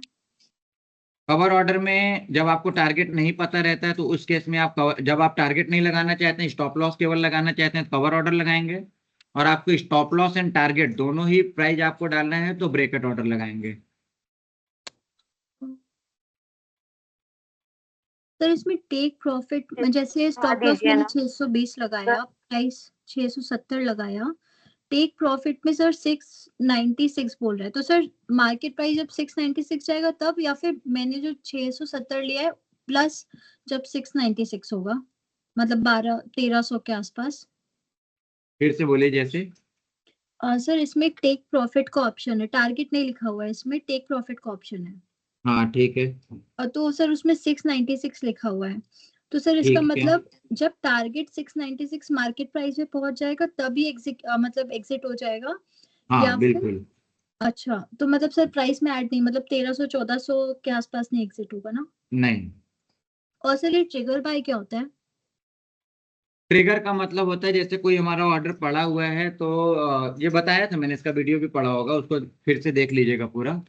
कवर ऑर्डर में जब आपको टारगेट नहीं पता रहता है तो उस केस में आप जब आप टारगेट नहीं लगाना चाहते हैं, स्टॉप लॉस केवल लगाना चाहते हैं, कवर ऑर्डर लगाएंगे। और आपको स्टॉप लॉस एंड टारगेट दोनों ही प्राइस आपको डालना है तो ब्रेकेट ऑर्डर लगाएंगे। सर इसमें टेक प्रॉफिट जैसे स्टॉप लॉस दीजिए मैंने ना। 620 लगाया, प्राइस 670 लगाया, टेक प्रॉफिट में सर 696 बोल रहा है, तो सर मार्केट प्राइस जब 696 जाएगा तब, या फिर मैंने जो 670 लिया है प्लस जब 696 होगा, मतलब 1200-1300 के आसपास? फिर से बोलिए जैसे। सर इसमें टेक प्रॉफिट का ऑप्शन है, टारगेट नहीं लिखा हुआ है, इसमें टेक प्रॉफिट का ऑप्शन है। हाँ ठीक है। तो सर उसमें 696 लिखा हुआ है, तो सर इसका ठीक है। मतलब जब टारगेट 696 मार्केट प्राइस में पहुंच जाएगा तभी एग्जिट मतलब एग्जिट हो जाएगा, हाँ या फिर बिल्कुल। अच्छा, तो मतलब सर प्राइस में ऐड नहीं, मतलब 1300-1400 के आसपास नहीं एग्जिट होगा ना? नहीं। और सर ये ट्रिगर बाय क्या होता है? ट्रिगर का मतलब होता है जैसे कोई हमारा ऑर्डर पड़ा हुआ है तो ये बताया था मैंने, इसका वीडियो भी पड़ा होगा, उसको फिर से देख लीजिएगा पूरा।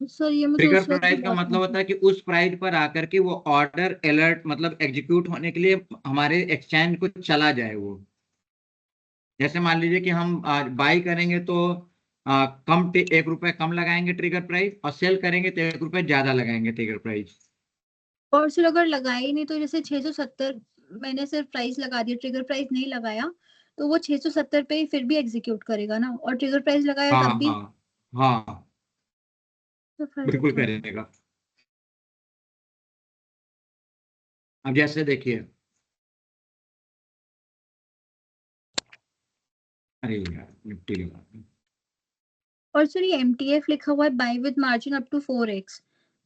सर ये मुझे ट्रिगर उस वक्त भी प्राइस का बहुत मतलब होता है कि उस प्राइस पर आकर के वो ऑर्डर अलर्ट मतलब एग्जीक्यूट होने के लिए हमारे एक्सचेंज को चला जाए वो। जैसे मान लीजिए कि हम बाई करेंगे तो कम 1 रुपए कम लगाएंगे ट्रिगर प्राइस, और सेल करेंगे तो 1 रुपए ज्यादा लगाएंगे ट्रिगर प्राइस। और सर अगर लगाया ही नहीं तो जैसे 670 मैंने सिर्फ प्राइस लगा दिया, ट्रिगर प्राइस नहीं लगाया, तो वो 670 पे ही फिर भी एग्जीक्यूट करेगा ना, और ट्रिगर प्राइस लगाया हाँ तब भी? हाँ हाँ, तो फिर बिल्कुल क्या होगा? करेगा। अब जैसे देखिए, अरे यार निफ्टी लगा। और सर ये एमटीएफ लिखा हुआ है, buy with margin up to 4x।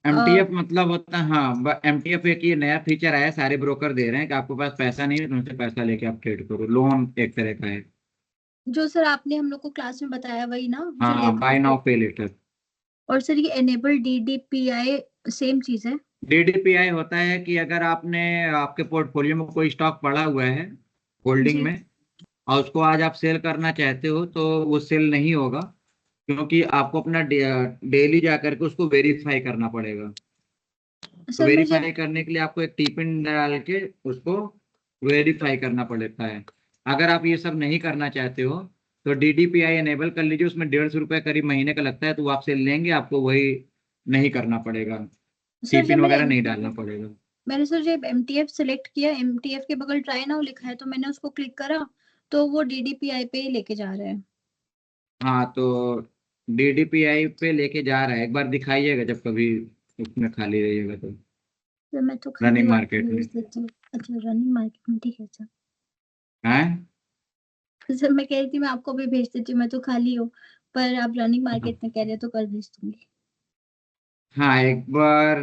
MTF मतलब होता है, हाँ एमटीएफ एक ये नया फीचर आया है, सारे ब्रोकर दे रहे हैं कि आपके पास पैसा नहीं है तो उनसे पैसा लेके आप ट्रेड करो, लोन एक तरह का है। जो सर आपने हम लोग को क्लास में बताया वही ना, जो हाँ, बाय लेवरेज? नाउ पे लेटर। और सर ये एनेबल डीडीपीआई सेम चीज है? डीडीपीआई होता है कि अगर आपने आपके पोर्टफोलियो में कोई स्टॉक पड़ा हुआ है होल्डिंग जी। में, और उसको आज आप सेल करना चाहते हो तो वो सेल नहीं होगा, क्योंकि आपको अपना डेली जा करके उसको वेरीफाई करना पड़ेगा। तो सर मुझे वेरीफाई करने के लिए आपको एक टिपिन डाल के उसको वेरीफाई करना पड़ता है। अगर आप ये सब नहीं करना चाहते हो तो डीडीपीआई एनेबल कर लीजिए, उसमें 150 रुपये करीब महीने का लगता है, तो वो आपसे लेंगे, आपको वही नहीं करना पड़ेगा, सर जब टिपिन मैंने वगैरह नहीं डालना पड़ेगा। मैंने सर जब एमटीएफ सिलेक्ट किया, एमटीएफ के बगल ट्राई नाउ लिखा है, तो मैंने उसको क्लिक करा तो वो डीडीपीआई पे ही लेके जा रहा है। हाँ, तो डीडीपीआई पे लेके जा रहा है, एक बार दिखाइएगा जब कभी उसमें खाली रहिएगा तो, तो मैं तो खाली रनिंग वाला मार्केट में। भेज देती हूँ। अच्छा, रनिंग मार्केट में, ठीक है सर। है। सर मैं कह रही थी मैं आपको भी भेज देती हूँ, मैं तो खाली हूँ, पर आप रनिंग मार्केट में कह रहे हो तो कर भेज दूंगी। हाँ, एक बार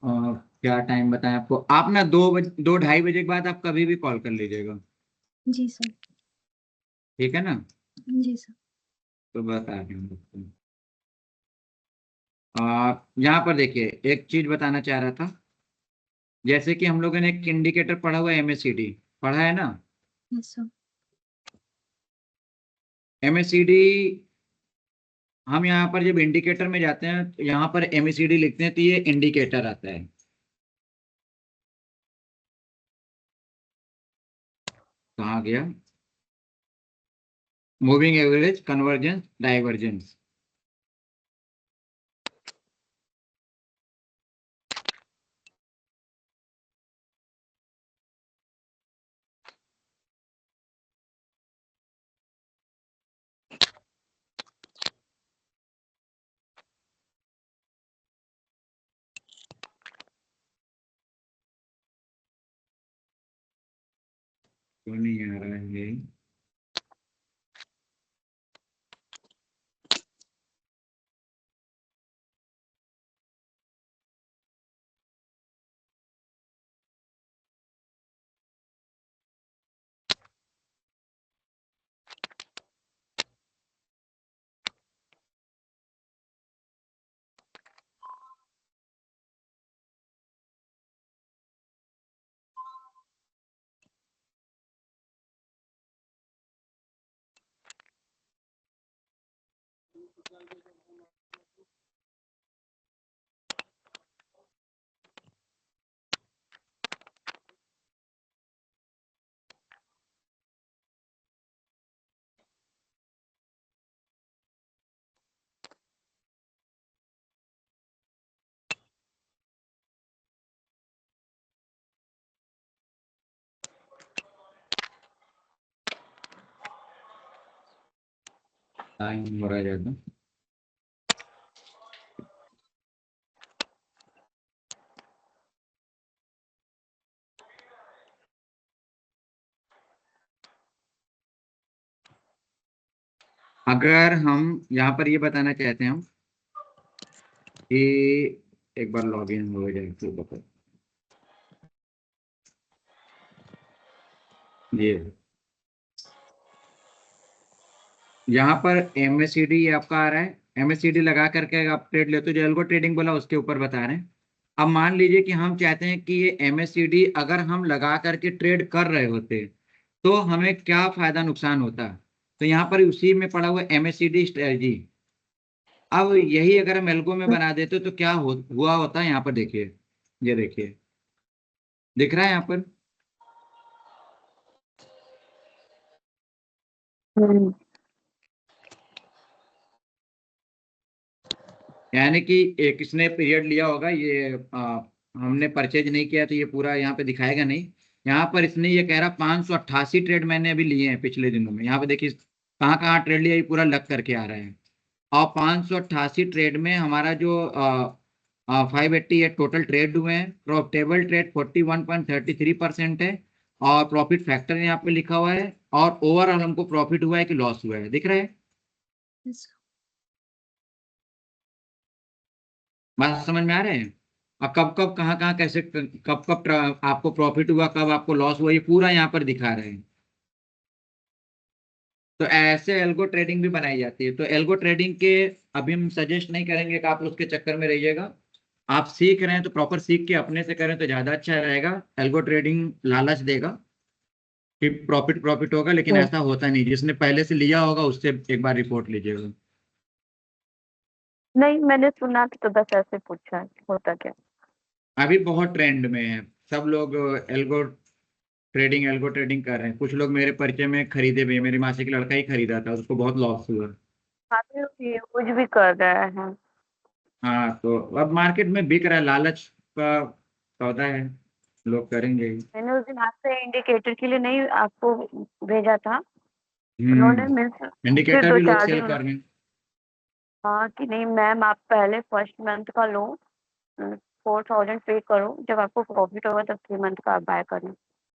क्या टाइम बताएं आपको, आप ना 2-2:30 बजे के बाद आप कभी भी कॉल कर लीजिएगा। जी सर। ठीक है ना। जी सर। तो बता रही हूँ आपको। यहाँ पर देखिए, एक चीज बताना चाह रहा था, जैसे कि हम लोगों ने एक इंडिकेटर पढ़ा हुआ है, एमएससीडी पढ़ा है ना। Yes sir. एमएससीडी, हम यहाँ पर जब इंडिकेटर में जाते हैं तो यहाँ पर एमएससीडी लिखते हैं तो ये इंडिकेटर आता है। कहाँ गया, मूविंग एवरेज, कन्वर्जेंस, डाइवर्जेंस। क्यों नहीं आ रहा है। टाइम हो रहा है ज्यादा। अगर हम यहाँ पर ये बताना चाहते हैं हम कि एक बार लॉगिन हो जाए तो बताओ ये, यहाँ पर MACD आपका आ रहा है, MACD लगा करके आप ट्रेड लेते हो, जो एल्गो ट्रेडिंग बोला उसके ऊपर बता रहे हैं। अब मान लीजिए कि हम चाहते हैं कि ये MACD अगर हम लगा करके ट्रेड कर रहे होते तो हमें क्या फायदा नुकसान होता। तो यहाँ पर उसी में पड़ा हुआ MACD स्ट्रेटजी। अब यही अगर हम एल्गो में बना देते तो क्या हुआ होता है, यहाँ पर देखिए, ये देखिए दिख रहा है यहाँ पर। यानी कि एक इसने पीरियड लिया होगा, ये हमने परचेज नहीं किया तो ये पूरा यहाँ पे दिखाएगा नहीं। यहाँ पर इसने ये कह रहा 588 ट्रेड मैंने अभी लिए हैं पिछले दिनों में। यहाँ पे देखिए कहाँ कहाँ ट्रेड लिया, ये पूरा लग करके आ रहा है। और 588 ट्रेड में हमारा जो 588 टोटल ट्रेड हुए हैं, प्रॉफिटेबल ट्रेड 41.33% है, और प्रॉफिट फैक्टर यहाँ पे लिखा हुआ है, और ओवरऑल हमको प्रॉफिट हुआ है कि लॉस हुआ है, दिख रहा है। बात समझ में आ रहे हैं। और कब कब कहाँ कहाँ कैसे कब कब आपको प्रॉफिट हुआ, कब आपको लॉस हुआ, ये पूरा यहाँ पर दिखा रहे हैं। तो ऐसे एल्गो ट्रेडिंग भी बनाई जाती है। तो एल्गो ट्रेडिंग के अभी हम सजेस्ट नहीं करेंगे कि आप उसके चक्कर में रहिएगा। आप सीख रहे हैं तो प्रॉपर सीख के अपने से करें तो ज्यादा अच्छा रहेगा। एल्गो ट्रेडिंग लालच देगा कि प्रॉफिट प्रॉफिट होगा, लेकिन ऐसा होता नहीं। जिसने पहले से लिया होगा उससे एक बार रिपोर्ट लीजिएगा। नहीं, मैंने सुना तो बस ऐसे पूछा है, होता क्या। अभी बहुत ट्रेंड में है, सब लोग एल्गो ट्रेडिंग कर रहे हैं। कुछ लोग मेरे परिचय में खरीदे भी हैं। मेरी मासी का लड़का ही खरीदा था, उसको बहुत लॉस हुआ। काफी यूज भी कर रहे हैं। हाँ, तो अब मार्केट में बिक रहा है, लालच का सौदा है, लोग करेंगे ही। मैंने उस दिन आपसे इंडिकेटर के लिए नहीं आपको भेजा था, उन्होंने मीन्स फिर इंडिकेटर भी लोग 2-4 सेल दिन कर रहे हैं। हाँ कि नहीं मैम आप पहले फर्स्ट मंथ का लो, 4000 पे करो, जब आपको प्रॉफिट होगा तब 3 मंथ का आप बाय करना।